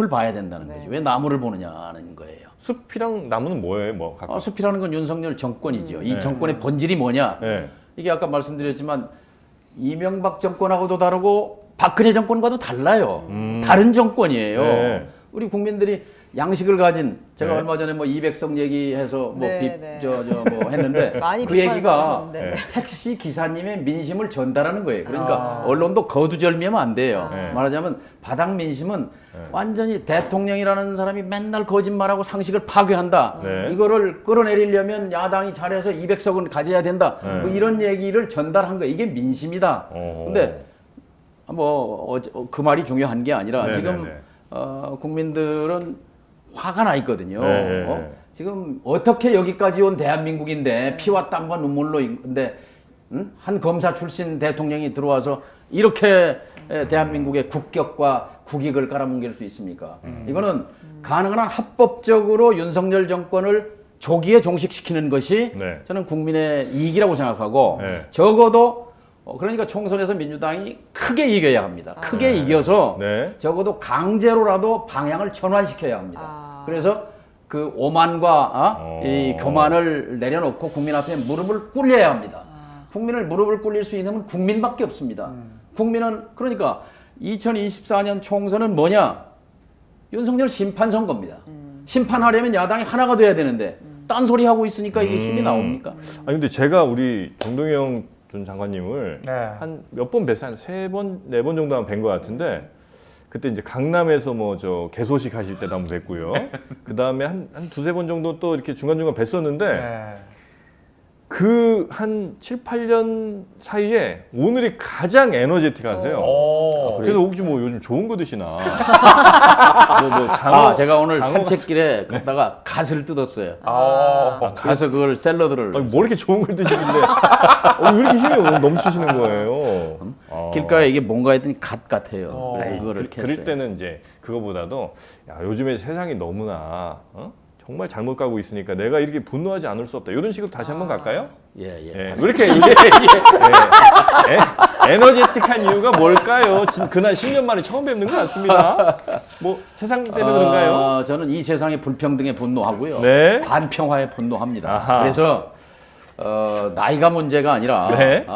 봐야 된다는 네. 거죠. 왜 나무를 보느냐는 거예요. 숲이랑 나무는 뭐예요? 뭐 각각. 숲이라는 건 윤석열 정권이죠. 이 네. 정권의 본질이 뭐냐? 네. 이게 아까 말씀드렸지만 이명박 정권하고도 다르고 박근혜 정권과도 달라요. 다른 정권이에요. 네. 우리 국민들이 양식을 가진 제가 네. 얼마 전에 뭐 200석 얘기해서 뭐 네. 뭐 했는데 많이 그 얘기가 비판하셨는데. 네. 택시 기사님의 민심을 전달하는 거예요. 그러니까 언론도 거두절미하면 안 돼요. 네. 말하자면 바닥 민심은 완전히 대통령이라는 사람이 맨날 거짓말하고 상식을 파괴한다. 네. 이거를 끌어내리려면 야당이 잘해서 200석은 가져야 된다. 네. 뭐 이런 얘기를 전달한 거예요. 이게 민심이다. 어허. 근데 그 말이 중요한 게 아니라 네, 지금 네, 국민들은 화가 나 있거든요. 네, 네. 지금 어떻게 여기까지 온 대한민국인데 피와 땀과 눈물로 근데 한 검사 출신 대통령이 들어와서 이렇게 대한민국의 국격과 국익을 깔아뭉갤 수 있습니까? 이거는 가능한 한 합법적으로 윤석열 정권을 조기에 종식시키는 것이 네. 저는 국민의 이익이라고 생각하고 네. 적어도 그러니까 총선에서 민주당이 크게 이겨야 합니다. 크게 이겨서 네. 적어도 강제로라도 방향을 전환시켜야 합니다. 그래서 그 오만과 이 교만을 내려놓고 국민 앞에 무릎을 꿇려야 합니다. 국민을 무릎을 꿇릴 수 있는 건 국민밖에 없습니다. 국민은 그러니까 2024년 총선은 뭐냐? 윤석열 심판 선거입니다. 심판하려면 야당이 하나가 돼야 되는데 딴소리 하고 있으니까 이게 힘이 나옵니까? 아니 근데 제가 우리 정동영 전 장관님을 네. 한 몇 번 뵀어요. 한 3번, 4번 정도 뵌 것 같은데 그때 이제 강남에서 뭐 저 개소식 하실 때도 한번 뵀고요. 그 다음에 한 두세 번 정도 또 이렇게 중간중간 뵀었는데 네. 그 한 7, 8년 사이에 오늘이 가장 에너제틱하세요. 오. 그래서 혹시 뭐 요즘 좋은 거 드시나? 뭐 장어, 제가 오늘 장어 산책길에 갔다가 갓을 뜯었어요. 아. 그래서 그걸 샐러드를 아니, 뭐 이렇게 좋은 걸 드시길래 왜 이렇게 힘이 넘치시는 거예요? 길가에 이게 뭔가 했더니 갓 같아요. 어. 그래서 그거를 그럴 캤어요. 때는 이제 그거보다도 야, 요즘에 세상이 너무나 정말 잘못 가고 있으니까 내가 이렇게 분노하지 않을 수 없다. 이런 식으로 다시 한번 갈까요? 예. 예. 왜 이렇게 이게 에너제틱한 이유가 뭘까요? 그날 10년 만에 처음 뵙는 것 같습니다. 뭐 세상 때문에 그런가요? 저는 이 세상의 불평등에 분노하고요. 네. 반평화에 분노합니다. 아하. 그래서 나이가 문제가 아니라 네.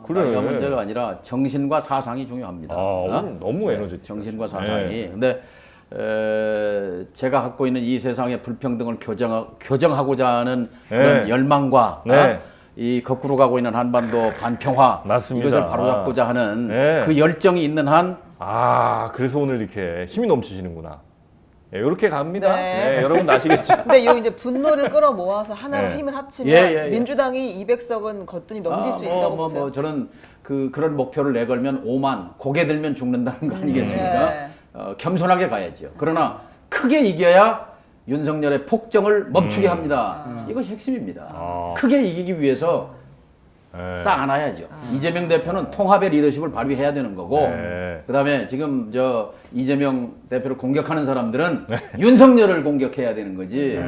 그래. 나이가 그래. 문제가 아니라 정신과 사상이 중요합니다. 오늘 너무 에너제틱. 정신과 사상이. 네. 근데 제가 갖고 있는 이 세상의 불평등을 교정하고자 하는 그런 네. 열망과 네. 이 거꾸로 가고 있는 한반도 반평화 맞습니다. 이것을 바로잡고자 하는 네. 그 열정이 있는 한 그래서 오늘 이렇게 힘이 넘치시는구나. 이렇게 갑니다. 네. 네, 여러분 아시겠죠? 근데 요 이제 분노를 끌어모아서 하나로 네. 힘을 합치면 예. 민주당이 200석은 거뜬히 넘길 수 있다고 보세요. 저는 그런 목표를 내걸면 5만 고개 들면 죽는다는 거 아니겠습니까? 네. 겸손하게 가야죠. 그러나 크게 이겨야 윤석열의 폭정을 멈추게 합니다. 이것이 핵심입니다. 크게 이기기 위해서 네. 쌓아놔야죠. 이재명 대표는 통합의 리더십을 발휘해야 되는 거고, 네. 그다음에 지금 저 이재명 대표를 공격하는 사람들은 윤석열을 공격해야 되는 거지.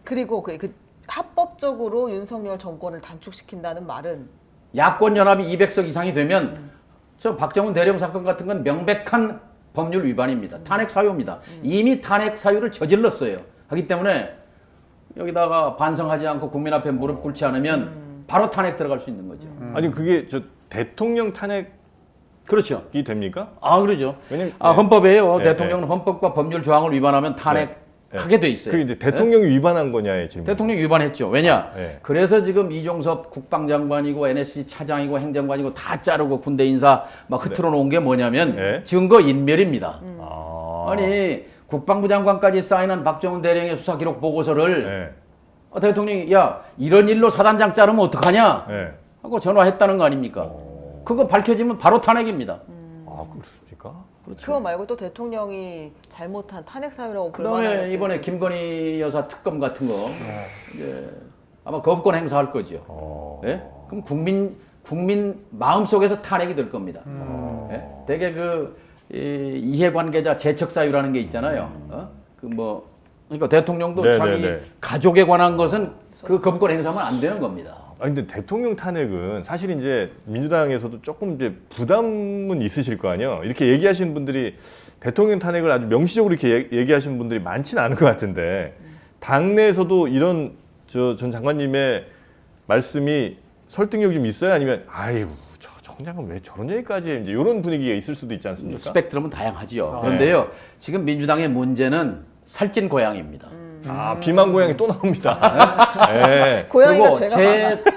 그리고 그 합법적으로 윤석열 정권을 단축시킨다는 말은 야권 연합이 200석 이상이 되면 저 박정훈 대령 사건 같은 건 명백한 법률 위반입니다. 탄핵 사유입니다. 이미 탄핵 사유를 저질렀어요. 하기 때문에 여기다가 반성하지 않고 국민 앞에 무릎 꿇지 않으면 바로 탄핵 들어갈 수 있는 거죠. 아니 그게 저 대통령 탄핵이 그렇죠. 됩니까? 그러죠. 왜냐면 헌법에요. 네, 대통령은 헌법과 법률 조항을 위반하면 탄핵하게 돼 있어요. 그게 이제 대통령이 위반한 거냐의 질문. 대통령 위반했죠. 왜냐? 네. 그래서 지금 이종섭 국방장관이고 NSC 차장이고 행정관이고 다 자르고 군대 인사 막 흐트러 놓은 게 뭐냐면 네. 증거 인멸입니다. 아. 아니 국방부 장관까지 사인한 박정훈 대령의 수사 기록 보고서를 네. 대통령이 야 이런 일로 사단장 자르면 어떡하냐 네. 하고 전화했다는 거 아닙니까? 그거 밝혀지면 바로 탄핵입니다. 그렇습니까? 그거 말고 또 대통령이 잘못한 탄핵 사유라고 불만하는 그다음에 것도 이번에 있고. 김건희 여사 특검 같은 거 이제 아마 거부권 행사할 거죠. 예? 그럼 국민 마음 속에서 탄핵이 될 겁니다. 예? 되게 이해관계자 재척 사유라는 게 있잖아요. 그러니까 대통령도 네, 자기 네, 네. 가족에 관한 것은 그 거부권 행사하면 안 되는 겁니다. 근데 대통령 탄핵은 사실 이제 민주당에서도 조금 이제 부담은 있으실 거 아니에요. 이렇게 얘기하시는 분들이 대통령 탄핵을 아주 명시적으로 이렇게 얘기하시는 분들이 많지는 않은 것 같은데 당내에서도 이런 전 장관님의 말씀이 설득력이 좀 있어요? 아니면 아이고 저 정장은 왜 저런 얘기까지 해? 이제 이런 분위기가 있을 수도 있지 않습니까? 스펙트럼은 다양하지요. 그런데요, 지금 민주당의 문제는 살찐 고양입니다. 비만 고양이 또 나옵니다. 네. 고양이가 그리고 죄가 많아.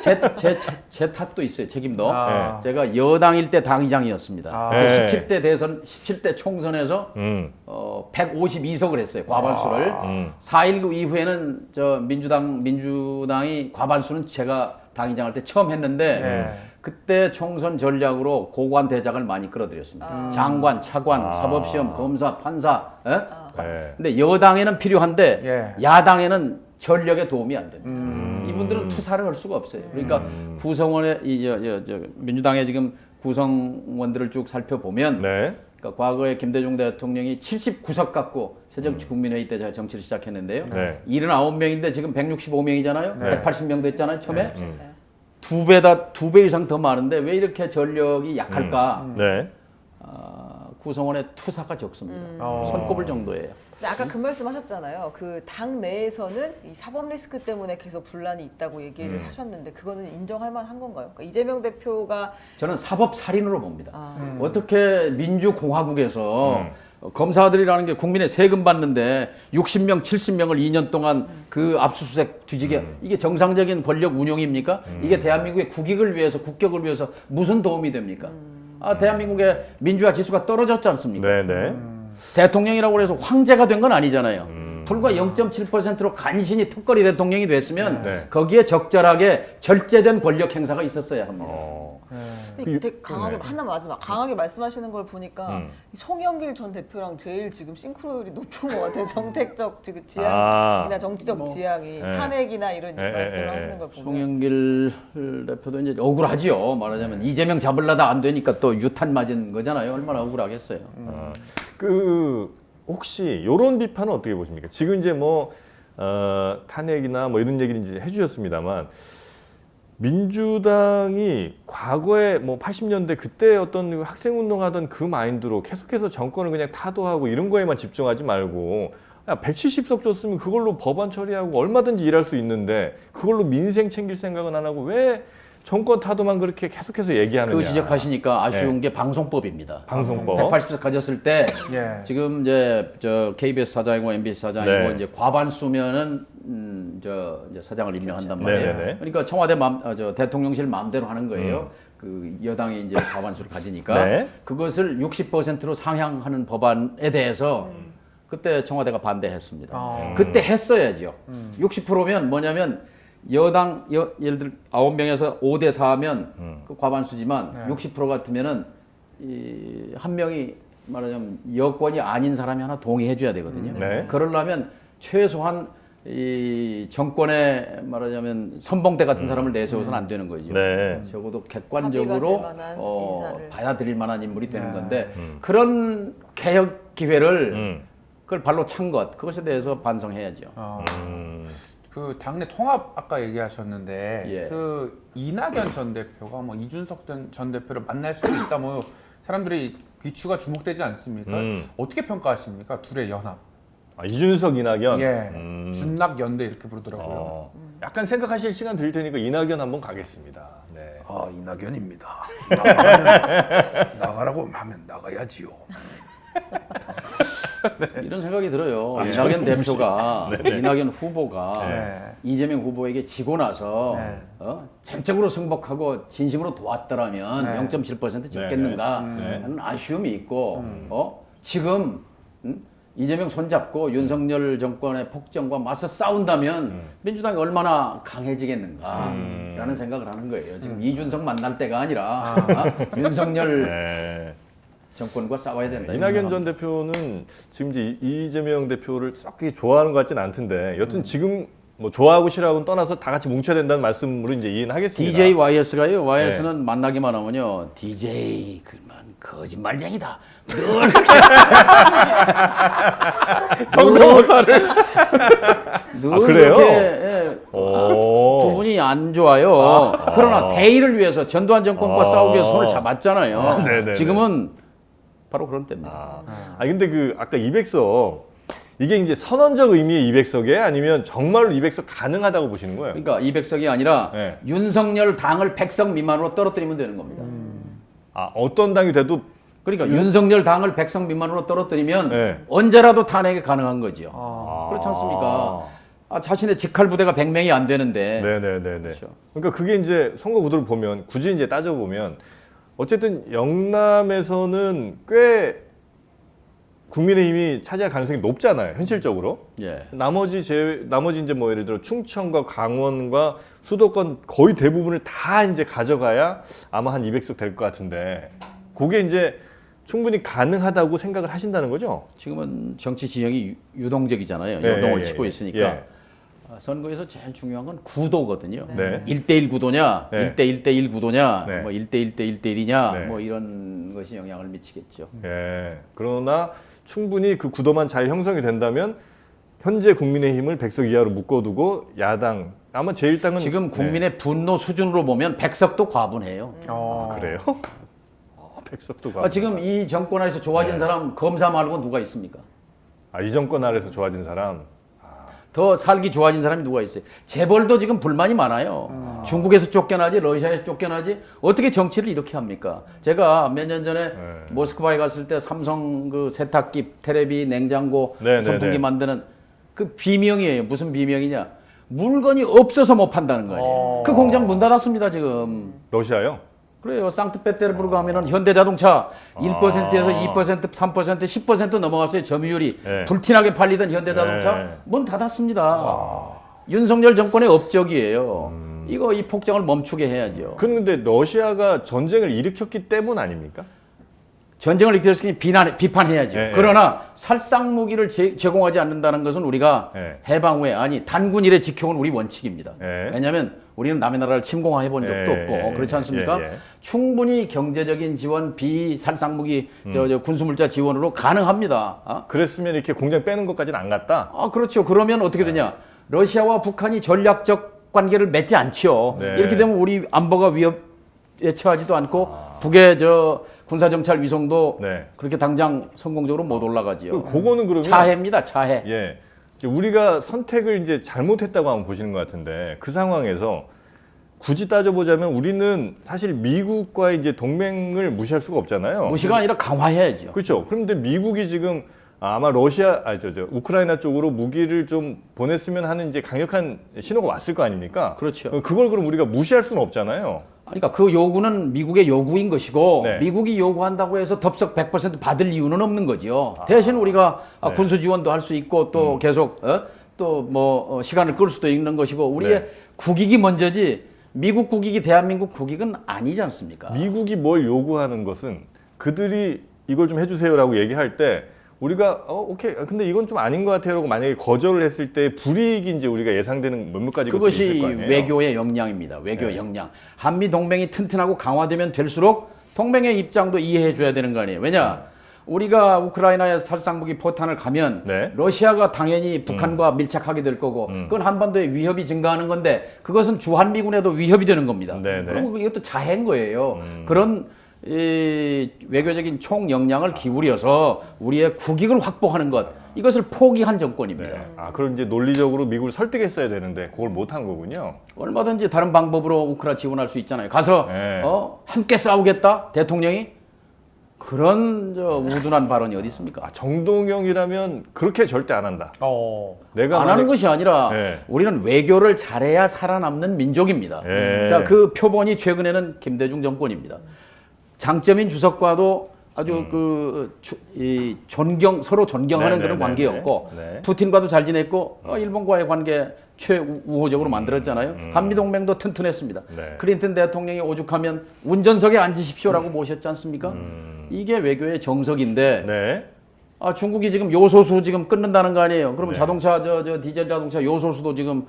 제 탓도 있어요. 책임도. 아. 제가 여당일 때 당의장이었습니다. 아. 네. 17대 대선, 17대 총선에서 152석을 했어요. 과반수를. 4.19 이후에는 저 민주당이 과반수는 제가 당의장할 때 처음 했는데 네. 그때 총선 전략으로 고관 대작을 많이 끌어들였습니다. 장관, 차관, 사법시험, 검사, 판사. 네. 근데 여당에는 필요한데 예. 야당에는 전력에 도움이 안 됩니다. 이분들은 투사를 할 수가 없어요. 그러니까 구성원의 민주당의 지금 구성원들을 쭉 살펴보면 네. 그러니까 과거에 김대중 대통령이 79석 갖고 새정치국민회의 때 제가 정치를 시작했는데요. 네. 79명인데 지금 165명이잖아요. 네. 180명 됐잖아요. 처음에. 두 배 이상 더 많은데 왜 이렇게 전력이 약할까? 네. 구성원의 투사가 적습니다. 어. 손꼽을 정도예요. 근데 아까 그 말씀하셨잖아요. 그 당 내에서는 이 사법 리스크 때문에 계속 분란이 있다고 얘기를 하셨는데 그거는 인정할 만한 건가요? 그러니까 이재명 대표가 저는 사법 살인으로 봅니다. 아. 어떻게 민주공화국에서 검사들이라는 게 국민의 세금 받는데 60명, 70명을 2년 동안 그 압수수색 뒤지게 이게 정상적인 권력 운용입니까? 이게 대한민국의 국익을 위해서, 국격을 위해서 무슨 도움이 됩니까? 대한민국의 민주화 지수가 떨어졌지 않습니까? 네네. 대통령이라고 해서 황제가 된 건 아니잖아요. 불과 0.7%로 간신히 턱걸이 대통령이 됐으면 네. 거기에 적절하게 절제된 권력 행사가 있었어야 합니다. 근데 되게 강하게 하나 마지막 강하게 말씀하시는 걸 보니까 이 송영길 전 대표랑 제일 지금 싱크로율이 높은 것 같아요. 정책적 지향이나 정치적 지향이 네. 탄핵이나 이런 네, 말씀을 네, 하시는 걸 보면 송영길 대표도 이제 억울하지요. 말하자면 이재명 잡으려다 안 되니까 또 유탄 맞은 거잖아요. 얼마나 억울하겠어요. 혹시 이런 비판은 어떻게 보십니까? 지금 이제 뭐 탄핵이나 뭐 이런 얘기를 이제 해주셨습니다만 민주당이 과거에 뭐 80년대 그때 어떤 학생운동하던 그 마인드로 계속해서 정권을 그냥 타도하고 이런 거에만 집중하지 말고 170석 줬으면 그걸로 법안 처리하고 얼마든지 일할 수 있는데 그걸로 민생 챙길 생각은 안 하고 왜 정권 타도만 그렇게 계속해서 얘기하느냐. 그 지적하시니까 아쉬운 게 방송법입니다. 방송법. 180석 가졌을 때 예. 지금 이제 저 KBS 사장이고 MBC 사장이고 네. 이제 과반수면은 이제 사장을 임명한단 말이에요. 네네네. 그러니까 청와대 대통령실 마음대로 하는 거예요. 그 여당이 이제 과반수를 가지니까 네. 그것을 60%로 상향하는 법안에 대해서 그때 청와대가 반대했습니다. 그때 했어야죠. 60%면 뭐냐면 여당 예를 들어 9명에서 5대 4면 그 과반수지만 60% 같으면은 한 명이 말하자면 여권이 아닌 사람이 하나 동의해 줘야 되거든요. 네. 그러려면 최소한 이 정권에 말하자면 선봉대 같은 사람을 내세워서는 안 되는 거죠. 네. 적어도 합의가 객관적으로 될 만한 인사를. 받아들일 만한 인물이 되는 건데 그런 개혁 기회를 그걸 발로 찬 것, 그것에 대해서 반성해야죠. 그 당내 통합 아까 얘기하셨는데 예. 그 이낙연 전 대표가 뭐 이준석 전 대표를 만날 수도 있다 뭐 사람들이 귀추가 주목되지 않습니까? 어떻게 평가하십니까? 둘의 연합. 이준석, 이낙연. 예. 준낙 연대 이렇게 부르더라고요. 약간 생각하실 시간 드릴 테니까 이낙연 한번 가겠습니다. 네. 아 이낙연입니다. 나가라고 하면 나가야지요. 이런 생각이 들어요. 이낙연 대표가, 이낙연 후보가 네. 이재명 후보에게 지고 나서 네. 정적으로 승복하고 진심으로 도왔더라면 네. 0.7% 찍겠는가 하는 아쉬움이 있고 지금 이재명 손잡고 윤석열 정권의 폭정과 맞서 싸운다면 민주당이 얼마나 강해지겠는가라는 생각을 하는 거예요. 지금 이준석 만날 때가 아니라 윤석열 네. 정권과 싸워야 된다. 이낙연 전 대표는 지금 이제 이재명 대표를 썩 그렇게 좋아하는 것 같지는 않던데 여튼 지금 뭐 좋아하고 싫어하고는 떠나서 다 같이 뭉쳐야 된다는 말씀으로 이제 이해는 하겠습니다. DJ YS가요. YS는 만나기만 하면요. DJ 그만 거짓말쟁이다. 늘 성대모사를. 늘 그래요? 그렇게, 예, 두 분이 안 좋아요. 그러나 대의를 위해서 전두환 정권과 싸우기 위해서 손을 잡았잖아요. 네네네. 지금은 바로 그런 때입니다. 근데 그 아까 200석 이게 이제 선언적 의미의 200석이에요? 아니면 정말로 200석 가능하다고 보시는 거예요? 그러니까 200석이 아니라 네. 윤석열 당을 100석 미만으로 떨어뜨리면 되는 겁니다. 어떤 당이 돼도 그러니까 윤석열 당을 100석 미만으로 떨어뜨리면 네. 언제라도 탄핵이 가능한 거죠. 그렇지 않습니까? 자신의 직할 부대가 100명이 안 되는데. 네네네네. 그렇죠. 그러니까 그게 이제 선거 구도를 보면 굳이 이제 따져보면 어쨌든 영남에서는 꽤 국민의힘이 차지할 가능성이 높잖아요, 현실적으로. 예. 나머지 이제 뭐 예를 들어 충청과 강원과 수도권 거의 대부분을 다 이제 가져가야 아마 한 200석 될 것 같은데 그게 이제 충분히 가능하다고 생각을 하신다는 거죠? 지금은 정치 진영이 유동적이잖아요. 네, 요동을 예, 치고 예. 있으니까. 예. 선거에서 제일 중요한 건 구도거든요. 네. 1대1 구도냐, 네. 1대1대1 구도냐, 네. 뭐 1대1대1대1이냐, 네. 뭐 이런 것이 영향을 미치겠죠. 예. 그러나 충분히 그 구도만 잘 형성이 된다면 현재 국민의힘을 100석 이하로 묶어두고 야당 아마 제1당은 지금 국민의 분노 수준으로 보면 100석도 과분해요. 그래요? 100석도 지금 이 정권 안에서 좋아진 사람 검사 말고 누가 있습니까? 이 정권 아래서 좋아진 사람 더 살기 좋아진 사람이 누가 있어요? 재벌도 지금 불만이 많아요. 중국에서 쫓겨나지, 러시아에서 쫓겨나지, 어떻게 정치를 이렇게 합니까? 제가 몇 년 전에 모스크바에 갔을 때 삼성 그 세탁기, 테레비, 냉장고, 네, 네, 선풍기 네. 만드는 그 비명이에요. 무슨 비명이냐? 물건이 없어서 못 판다는 거 아니에요. 그 공장 문 닫았습니다, 지금. 러시아요? 그래요. 상트페테르부르크 가면은 현대자동차 1%에서 2%, 3%, 10% 넘어갔어요. 점유율이. 네. 불티나게 팔리던 현대자동차 네. 문 닫았습니다. 윤석열 정권의 업적이에요. 이거 이 폭정을 멈추게 해야죠. 그런데 러시아가 전쟁을 일으켰기 때문 아닙니까? 전쟁을 일으켰으니 비판해야죠. 네, 그러나 살상 무기를 제공하지 않는다는 것은 우리가 네. 해방 후에 아니 단군 이래 지켜온 우리 원칙입니다. 네. 왜냐하면 우리는 남의 나라를 침공해 본 적도 네, 없고 그렇지 않습니까? 예, 예. 충분히 경제적인 지원, 비살상 무기, 저 군수물자 지원으로 가능합니다. 그랬으면 이렇게 공장 빼는 것까지는 안 갔다. 그렇죠. 그러면 어떻게 되냐? 러시아와 북한이 전략적 관계를 맺지 않죠. 네. 이렇게 되면 우리 안보가 위협에 처하지도 않고 북의 저 군사 정찰 위성도 네. 그렇게 당장 성공적으로 못 올라가지요. 그거는 그러면 차해입니다. 차해. 예. 우리가 선택을 이제 잘못했다고 한번 보시는 것 같은데 그 상황에서 굳이 따져보자면 우리는 사실 미국과 이제 동맹을 무시할 수가 없잖아요. 무시가 아니라 강화해야죠. 그렇죠. 그런데 미국이 지금 아마 우크라이나 쪽으로 무기를 좀 보냈으면 하는 이제 강력한 신호가 왔을 거 아닙니까? 그렇죠. 그걸 그럼 우리가 무시할 수는 없잖아요. 그러니까 그 요구는 미국의 요구인 것이고 네. 미국이 요구한다고 해서 덥석 100% 받을 이유는 없는 거죠. 대신 우리가 네. 군수 지원도 할 수 있고 또 계속 또 뭐 시간을 끌 수도 있는 것이고 우리의 네. 국익이 먼저지 미국 국익이 대한민국 국익은 아니지 않습니까? 미국이 뭘 요구하는 것은 그들이 이걸 좀 해주세요라고 얘기할 때 우리가 오케이 근데 이건 좀 아닌 것 같아요라고 만약에 거절을 했을 때 불이익이 이제 우리가 예상되는 몇몇 가지 것들이 있을 그것이 거 아니에요. 외교의 역량입니다. 외교 네. 역량. 한미 동맹이 튼튼하고 강화되면 될수록 동맹의 입장도 이해해 줘야 되는 거 아니에요. 왜냐? 우리가 우크라이나에 살상무기 포탄을 가면 네. 러시아가 당연히 북한과 밀착하게 될 거고 그건 한반도의 위협이 증가하는 건데 그것은 주한미군에도 위협이 되는 겁니다. 네, 네. 그리고 이것도 자해인 거예요. 그런 이 외교적인 총 역량을 기울여서 우리의 국익을 확보하는 것 이것을 포기한 정권입니다. 네. 그럼 이제 논리적으로 미국을 설득했어야 되는데 그걸 못한 거군요. 얼마든지 다른 방법으로 우크라 지원할 수 있잖아요. 가서 네. 함께 싸우겠다 대통령이 그런 우둔한 발언이 어디 있습니까? 정동영이라면 그렇게 절대 안 한다. 내가 안 하는 것이 아니라 네. 우리는 외교를 잘해야 살아남는 민족입니다. 네. 자, 그 표본이 최근에는 김대중 정권입니다. 장점인 주석과도 아주 이 서로 존경하는 네, 그런 네, 관계였고 네, 네. 푸틴과도 잘 지냈고 일본과의 관계 최우호적으로 만들었잖아요. 한미동맹도 튼튼했습니다. 네. 클린턴 대통령이 오죽하면 운전석에 앉으십시오라고 모셨지 않습니까? 이게 외교의 정석인데 네. 중국이 지금 요소수 지금 끊는다는 거 아니에요? 그러면 네. 자동차 저 디젤 자동차 요소수도 지금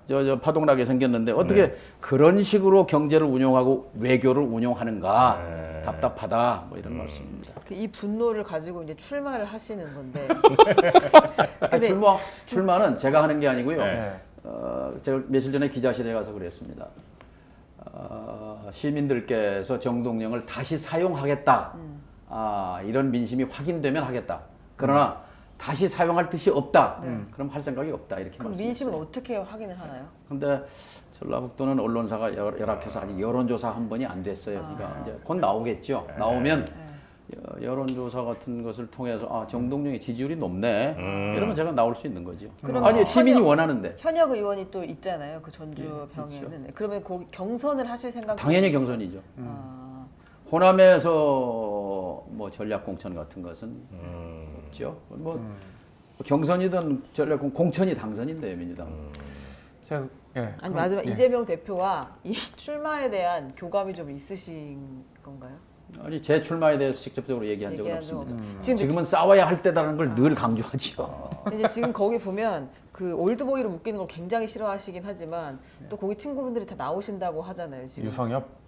저 파동나게 생겼는데 어떻게 그런 식으로 경제를 운용하고 외교를 운용하는가 네. 답답하다 뭐 이런 말씀입니다. 이 분노를 가지고 이제 출마를 하시는 건데. 아니, 출마는 제가 하는 게 아니고요. 네. 제가 며칠 전에 기자실에 가서 그랬습니다. 시민들께서 정동영을 다시 사용하겠다. 이런 민심이 확인되면 하겠다. 그러나 다시 사용할 뜻이 없다. 그럼 할 생각이 없다. 이렇게 그럼 말씀했어요. 민심은 어떻게 확인을 하나요? 근데 전라북도는 언론사가 열악해서 아직 여론조사 한 번이 안 됐어요. 그러니까 이제 곧 나오겠죠. 나오면 여론조사 같은 것을 통해서 정동영의 지지율이 높네. 이러면 제가 나올 수 있는 거죠. 그러면 아니 시민이 원하는데. 현역 의원이 또 있잖아요. 그 전주 병에는. 그렇죠. 그러면 거기 경선을 하실 생각? 당연히 경선이죠. 호남에서 뭐 전략공천 같은 것은 없죠. 뭐 경선이든 공천이 당선인데요, 민주당. 아니 마지막 이재명 대표와 이 출마에 대한 교감이 좀 있으신 건가요? 아니 제 출마에 대해서 직접적으로 얘기한 적은 없습니다. 지금은 싸워야 할 때라는 걸 늘 강조하죠. 이제 지금 거기 보면 그 올드보이로 묶이는 걸 굉장히 싫어하시긴 하지만 또 거기 친구분들이 다 나오신다고 하잖아요. 지금. 유성엽.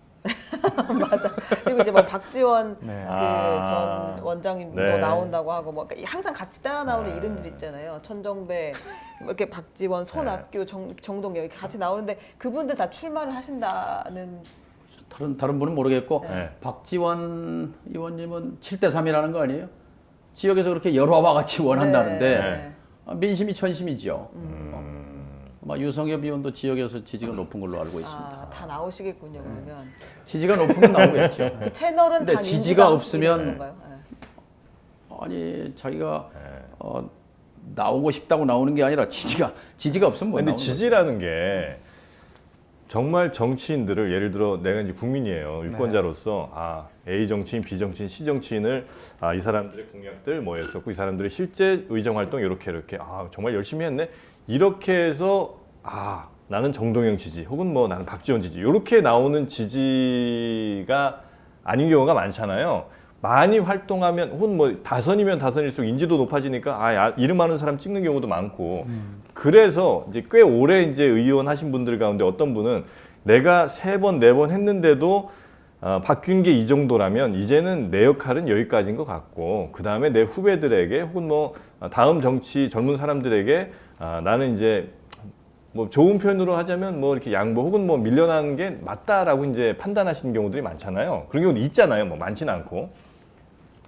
맞아. 그리고 이제 뭐 박지원 네. 그 전 원장님도 네. 나온다고 하고 뭐 항상 같이 따라 나오는 이름들 있잖아요. 천정배, 뭐 이렇게 박지원, 손학규, 정동영 이렇게 같이 나오는데 그분들 다 출마를 하신다는. 다른 분은 모르겠고 네. 박지원 의원님은 7대 3이라는 거 아니에요? 지역에서 그렇게 여러와 같이 원한다는데 네. 민심이 천심이죠. 아마 유성엽 의원도 지역에서 지지가 높은 걸로 알고 있습니다. 아, 다 나오시겠군요 그러면. 지지가 높으면 나오겠죠. 그 채널은 근데 다 지지가 민주당 없으면 이런 건가요? 네. 아니 자기가 나오고 싶다고 나오는 게 아니라 지지가 없으면 못 근데 나오는 거죠. 지지라는 게 정말 정치인들을 예를 들어 내가 이제 국민이에요. 유권자로서 A 정치인, B 정치인, C 정치인을 이 사람들의 공약들 뭐였었고 이 사람들의 실제 의정 활동 이렇게 정말 열심히 했네. 이렇게 해서 나는 정동영 지지 혹은 뭐 나는 박지원 지지 이렇게 나오는 지지가 아닌 경우가 많잖아요. 많이 활동하면 혹은 뭐 다선이면 다선일수록 인지도 높아지니까 이름 많은 사람 찍는 경우도 많고 그래서 이제 꽤 오래 이제 의원 하신 분들 가운데 어떤 분은 내가 3번, 4번 했는데도 바뀐 게 이 정도라면 이제는 내 역할은 여기까지인 것 같고 그 다음에 내 후배들에게 혹은 뭐 다음 정치 젊은 사람들에게 나는 이제 뭐 좋은 표현으로 하자면 뭐 이렇게 양보 혹은 뭐 밀려나는 게 맞다라고 이제 판단하시는 경우들이 많잖아요. 그런 경우도 있잖아요. 뭐 많지는 않고.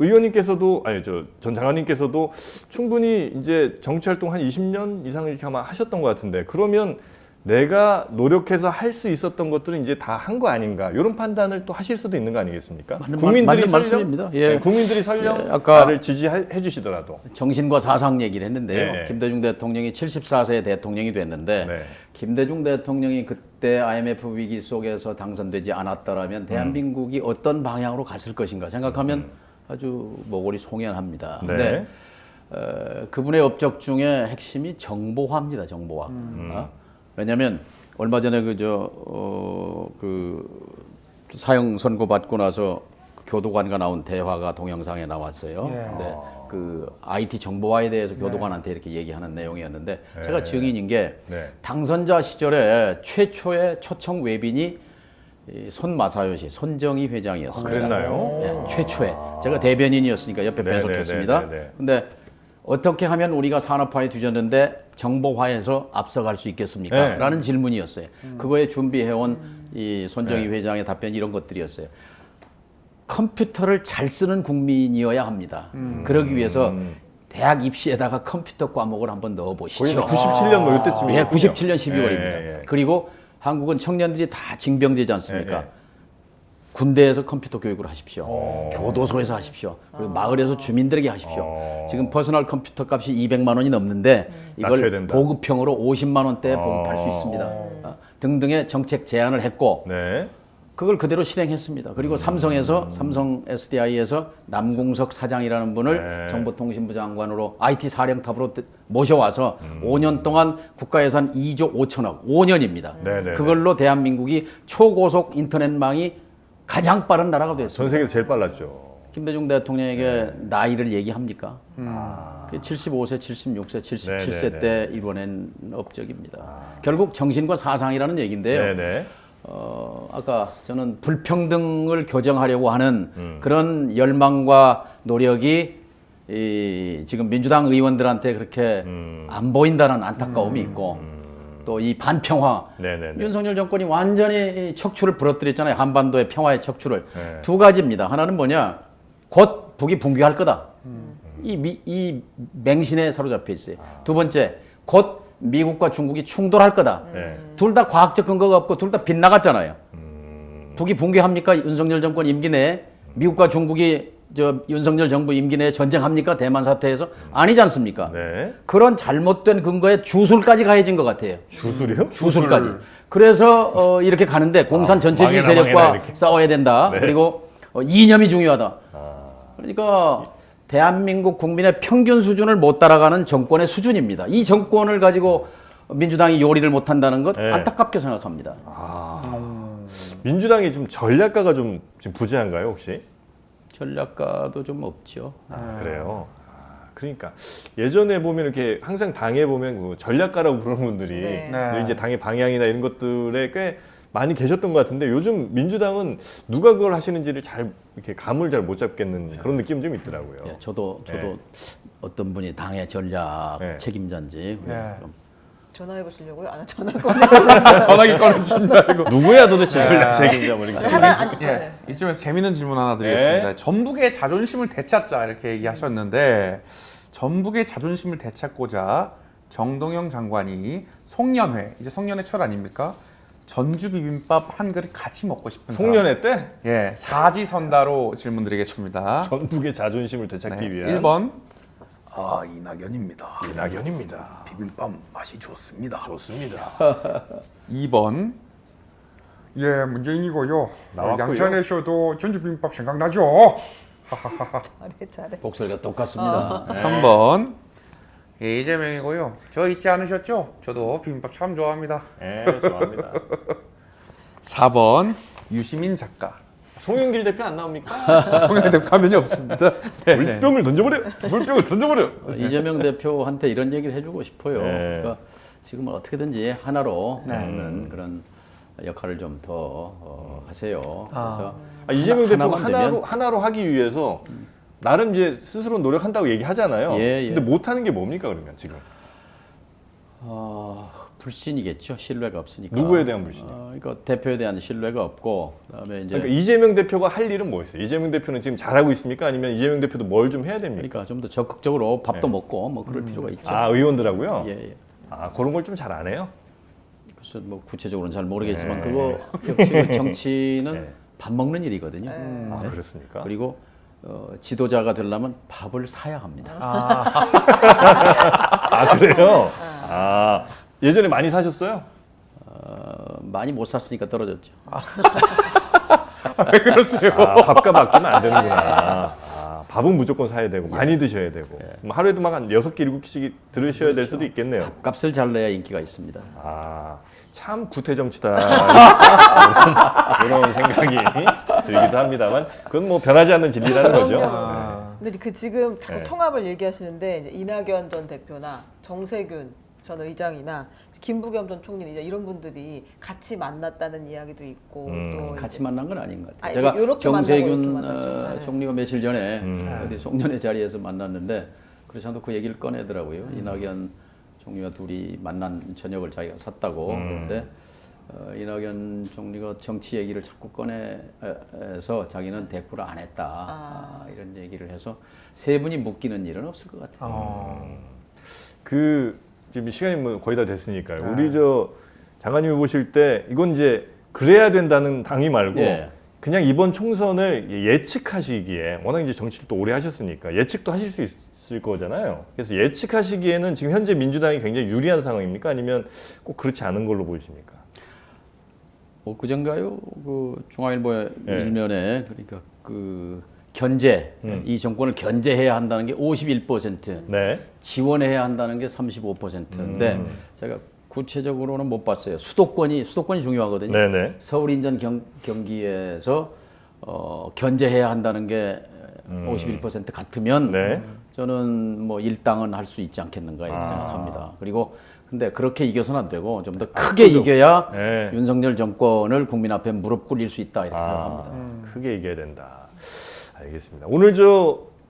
의원님께서도 전 장관님께서도 충분히 이제 정치 활동 한 20년 이상을 이렇게 아마 하셨던 것 같은데 그러면 내가 노력해서 할 수 있었던 것들은 이제 다 한 거 아닌가 이런 판단을 또 하실 수도 있는 거 아니겠습니까? 맞는 말씀입니다. 예. 국민들이 설령 예, 아까 나를 지지해 주시더라도 정신과 사상 얘기를 했는데요. 네. 김대중 대통령이 74세 대통령이 됐는데 네. 김대중 대통령이 그때 IMF 위기 속에서 당선되지 않았더라면 대한민국이 어떤 방향으로 갔을 것인가 생각하면 아주 모골이 송연합니다. 네. 근데 그분의 업적 중에 핵심이 정보화입니다. 정보화. 왜냐하면 얼마 전에 사형 선고 받고 나서 교도관과 나온 대화가 동영상에 나왔어요. 예. 근데 그 IT 정보화에 대해서 교도관한테 이렇게 얘기하는 내용이었는데 제가 증인인 게 당선자 시절에 최초의 초청 외빈이 손마사요시 손정희 회장이었습니다. 그랬나요? 네, 최초에 제가 대변인이었으니까 옆에 배석했습니다. 근데 어떻게 하면 우리가 산업화에 뒤졌는데 정보화에서 앞서갈 수 있겠습니까? 네. 라는 질문이었어요. 그거에 준비해온 이 손정희 회장의 답변이 이런 것들이었어요. 컴퓨터를 잘 쓰는 국민이어야 합니다. 그러기 위해서 대학 입시에다가 컴퓨터 과목을 한번 넣어보시죠. 97년 뭐 이때쯤이요. 예, 97년 12월입니다. 예. 그리고 한국은 청년들이 다 징병되지 않습니까? 예. 군대에서 컴퓨터 교육을 하십시오. 교도소에서 하십시오. 그리고 마을에서 주민들에게 하십시오. 지금 퍼스널 컴퓨터 값이 200만 원이 넘는데 낮춰야 이걸 된다. 보급형으로 50만 원대에 보급할 수 있습니다. 등등의 정책 제안을 했고 그걸 그대로 실행했습니다. 그리고 삼성 SDI에서 남궁석 사장이라는 분을 정보통신부 장관으로 IT 사령탑으로 모셔와서 5년 동안 국가예산 2조 5천억, 5년입니다. 그걸로 대한민국이 초고속 인터넷망이 가장 빠른 나라가 됐습니다. 전 세계에서 제일 빨랐죠. 김대중 대통령에게 나이를 얘기합니까? 75세, 76세, 77세 때 이뤄낸 업적입니다. 결국 정신과 사상이라는 얘기인데요. 아까 저는 불평등을 교정하려고 하는 그런 열망과 노력이 지금 민주당 의원들한테 그렇게 안 보인다는 안타까움이 있고 또 이 반평화 윤석열 정권이 완전히 척추를 부러뜨렸잖아요. 한반도의 평화의 척추를. 두 가지입니다. 하나는 뭐냐? 곧 북이 붕괴할 거다. 이 맹신에 사로잡혀 있어요. 두 번째, 곧 미국과 중국이 충돌할 거다. 둘 다 과학적 근거가 없고 둘 다 빗나갔잖아요. 북이 붕괴합니까? 윤석열 정권 임기 내에 미국과 중국이 윤석열 정부 임기 내에 전쟁합니까? 대만 사태에서 아니지 않습니까? 그런 잘못된 근거에 주술까지 가해진 것 같아요. 주술이요? 주술까지. 그래서 이렇게 가는데 공산 전체주의 세력과 이렇게. 싸워야 된다. 그리고 이념이 중요하다. 그러니까 대한민국 국민의 평균 수준을 못 따라가는 정권의 수준입니다. 이 정권을 가지고 민주당이 요리를 못한다는 것 안타깝게 생각합니다. 민주당이 좀 전략가가 좀 지금 부재한가요 혹시? 전략가도 좀 없죠. 그래요. 그러니까 예전에 보면 이렇게 항상 당에 보면 그 전략가라고 부르는 분들이 늘 이제 당의 방향이나 이런 것들에 꽤 많이 계셨던 것 같은데 요즘 민주당은 누가 그걸 하시는지를 잘 이렇게 감을 잘 못 잡겠는 그런 느낌이 좀 있더라고요. 저도 어떤 분이 당의 전략 책임자인지 그럼 전화해 보시려고요? 전화 꺼내. 전화기 꺼내준다 이거. 누구야 도대체 전략 책임자 뭐 이렇게. 이쯤에서 재밌는 질문 하나 드리겠습니다. 전북의 자존심을 되찾자 이렇게 얘기하셨는데 전북의 자존심을 되찾고자 정동영 장관이 송년회, 이제 송년회 철 아닙니까? 전주 비빔밥 한 그릇 같이 먹고 싶은 사람. 송년회 때 예, 사지선다로 질문드리겠습니다. 전북의 자존심을 되찾기 위한 1번 아, 이낙연입니다. 이낙연입니다. 비빔밥 맛이 좋습니다. 좋습니다. 2번 예, 문재인이고요. 나왔고요. 양산에서도 전주 비빔밥 생각나죠? 잘해. 목소리가 똑같습니다. 3번 예, 이재명이고요. 저 잊지 않으셨죠? 저도 비빔밥 참 좋아합니다. 네, 좋아합니다. 4번 유시민 작가. 송영길 대표 안 나옵니까? 송년회 가면이 없습니다. 네. 물병을 던져버려. 물병을 던져버려. 이재명 대표한테 이런 얘기를 해주고 싶어요. 네. 그러니까 지금 어떻게든 하나로 하는 그런 역할을 좀 더 하세요. 그래서 이재명 대표가 하나만 하나로 하기 위해서 나름 이제 스스로 노력한다고 얘기하잖아요. 예, 예. 근데 못하는 게 뭡니까 그러면 지금? 불신이겠죠. 신뢰가 없으니까. 누구에 대한 불신이요? 그러니까 대표에 대한 신뢰가 없고 그다음에 이제 그러니까 이재명 대표가 할 일은 뭐였어요? 이재명 대표는 지금 잘하고 있습니까? 아니면 이재명 대표도 뭘 좀 해야 됩니까? 그러니까 좀 더 적극적으로 밥도 네. 먹고 뭐 그럴 필요가 있죠. 아 의원들하고요? 예, 예. 아 그런 걸 좀 잘 안 해요? 그래서 뭐 구체적으로는 잘 모르겠지만 네. 그거 역시 그 정치는 네. 밥 먹는 일이거든요. 아 네. 그렇습니까? 그리고 지도자가 되려면 밥을 사야 합니다. 아 그래요? 아 예전에 많이 사셨어요? 많이 못 샀으니까 떨어졌죠. 왜 그러세요? 아, 밥값 아끼면 안 되는구나. 아, 밥은 무조건 사야 되고 많이 드셔야 되고 뭐 하루에도 막 한 6개, 7개씩 들으셔야 될 수도 있겠네요. 값을 잘 내야 인기가 있습니다. 아, 참 구태 정치다. 이런 생각이 들기도 합니다만 그건 뭐 변하지 않는 진리라는 거죠. 그럼요. 근데 그 지금 네. 통합을 얘기하시는데 이제 이낙연 전 대표나 정세균 전 의장이나 김부겸 전 총리 이제 이런 분들이 같이 만났다는 이야기도 있고 또 같이 이제 만난 건 아닌 것 같아요. 아니, 제가 요렇게 정세균 만나고 이렇게 만났죠. 네. 총리가 며칠 전에 어디 송년회 자리에서 만났는데 그래서 저도 그 얘기를 꺼내더라고요. 이낙연 총리와 둘이 만난 저녁을 자기가 샀다고 그런데 이낙연 총리가 정치 얘기를 자꾸 꺼내서 자기는 대꾸를 안 했다 이런 얘기를 해서 세 분이 묶이는 일은 없을 것 같아요. 그 지금 시간이 뭐 거의 다 됐으니까요. 우리 저 장관님이 보실 때 이건 이제 그래야 된다는 당이 말고 예. 그냥 이번 총선을 예측하시기에 워낙 이제 정치를 또 오래 하셨으니까 예측도 하실 수 있을 거잖아요. 그래서 예측하시기에는 지금 현재 민주당이 굉장히 유리한 상황입니까? 아니면 꼭 그렇지 않은 걸로 보이십니까? 그전가요? 그 중앙일보의 예. 일면에 그러니까 그 견제 이 정권을 견제해야 한다는 게 51%, 네. 지원해야 한다는 게 35%인데 제가 구체적으로는 못 봤어요. 수도권이 중요하거든요. 네네. 서울, 인천, 경기에서 견제해야 한다는 게 51% 같으면 네. 저는 뭐 일당은 할 수 있지 않겠는가 이렇게 생각합니다. 그리고 근데 그렇게 이겨서는 안 되고 좀 더 크게 이겨야 네. 윤석열 정권을 국민 앞에 무릎 꿇릴 수 있다 이렇게 생각합니다. 크게 이겨야 된다. 알겠습니다. 오늘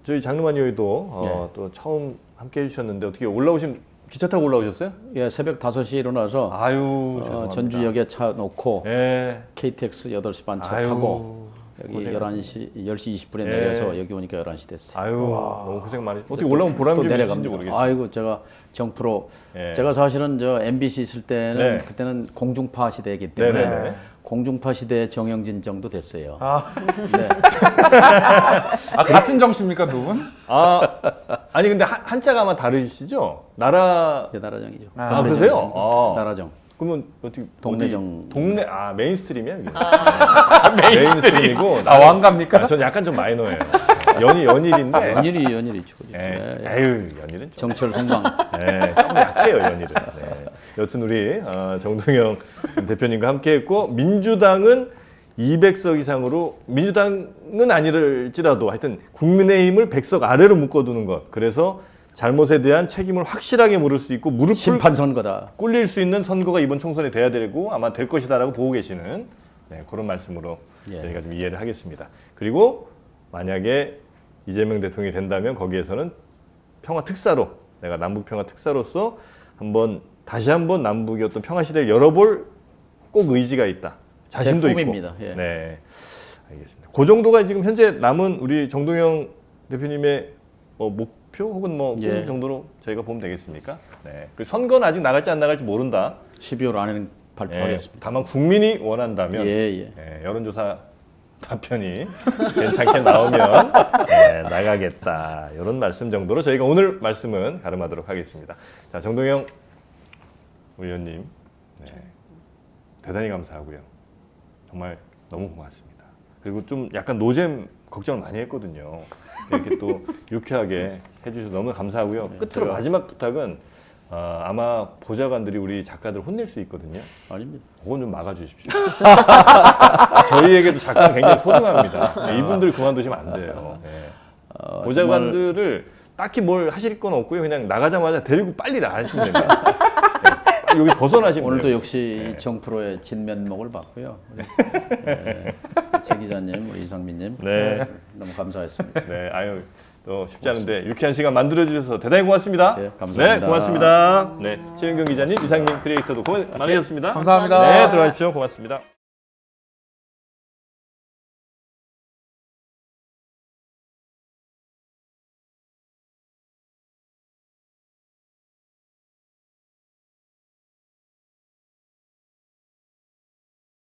저희 장르만 요이도 또 처음 함께 해주셨는데 어떻게 기차 타고 올라오셨어요? 예, 새벽 5시에 일어나서 아유 죄송합니다. 전주역에 차 놓고 예. KTX 8시 반 차 아유, 타고 여기 고생. 10시 20분에 예. 내려서 여기 오니까 11시 됐어요. 아유 너무 고생 많이. 어떻게 올라온 보람이 또 좀 있으신지 내려갑니다. 모르겠어요. 아이고 제가 정프로 예. 제가 사실은 저 MBC 있을 때는 네. 그때는 공중파 시대이기 때문에 네네네. 공중파 시대 정영진 정도 됐어요. 네. 같은 정치입니까 두 분? 아니 근데 한자가 아마 다르시죠? 나라. 이제 나라정이죠. 아, 그러세요? 아. 나라정. 그러면 어떻게 동네정. 어디, 동네 메인스트림이야 이게. 메인스트림이고. 왕갑니까? 전 약간 좀 마이너예요. 연일인데. 연일이죠. 에휴 연일은 좀. 정철 송강. 네, 조금 약해요 연일은. 네. 여튼 우리 정동영 대표님과 함께했고 민주당은 200석 이상으로 민주당은 아니랄지라도 하여튼 국민의힘을 100석 아래로 묶어두는 것. 그래서 잘못에 대한 책임을 확실하게 물을 수 있고 무릎을 심판 선거다. 꿇릴 수 있는 선거가 이번 총선에 돼야 되고 아마 될 것이다라고 보고 계시는 그런 말씀으로 예. 저희가 좀 이해를 하겠습니다. 그리고 만약에 이재명 대통령이 된다면 거기에서는 평화 특사로 내가 남북 평화 특사로서 다시 한번 남북의 어떤 평화 시대를 열어볼 꼭 의지가 있다. 자신도 제 있고. 꿈입니다. 예. 네, 알겠습니다. 그 정도가 지금 현재 남은 우리 정동영 대표님의 목표 혹은 뭐 꿈 예. 정도로 저희가 보면 되겠습니까? 네. 그리고 선거는 아직 나갈지 안 나갈지 모른다. 12월 안에는 발표하겠습니다. 다만 국민이 원한다면 예. 여론조사 답변이 괜찮게 나오면 나가겠다. 이런 말씀 정도로 저희가 오늘 말씀은 가름하도록 하겠습니다. 자, 정동영 의원님 대단히 감사하고요. 정말 너무 고맙습니다. 그리고 좀 약간 노잼 걱정을 많이 했거든요. 이렇게 또 유쾌하게 해주셔서 너무 감사하고요. 끝으로 마지막 부탁은 아마 보좌관들이 우리 작가들 혼낼 수 있거든요. 아닙니다. 그건 좀 막아주십시오. 저희에게도 작가는 굉장히 소중합니다. 네, 이분들 그만두시면 안 돼요. 네. 보좌관들을 딱히 뭘 하실 건 없고요. 그냥 나가자마자 데리고 빨리 나가시면 됩니다. 네, 빨리 여기 벗어나시면 오늘도 돼요. 역시 정프로의 진면목을 봤고요. 우리, 최 기자님, 우리 이상민님 네. 너무 감사했습니다. 네, 아유 또 쉽지 않은데 유쾌한 시간 만들어 주셔서 대단히 고맙습니다. 네, 감사합니다. 네, 고맙습니다. 네, 최윤경 기자님, 이상민 크리에이터도 고생 많으셨습니다. 감사합니다. 네, 들어가십시오. 고맙습니다.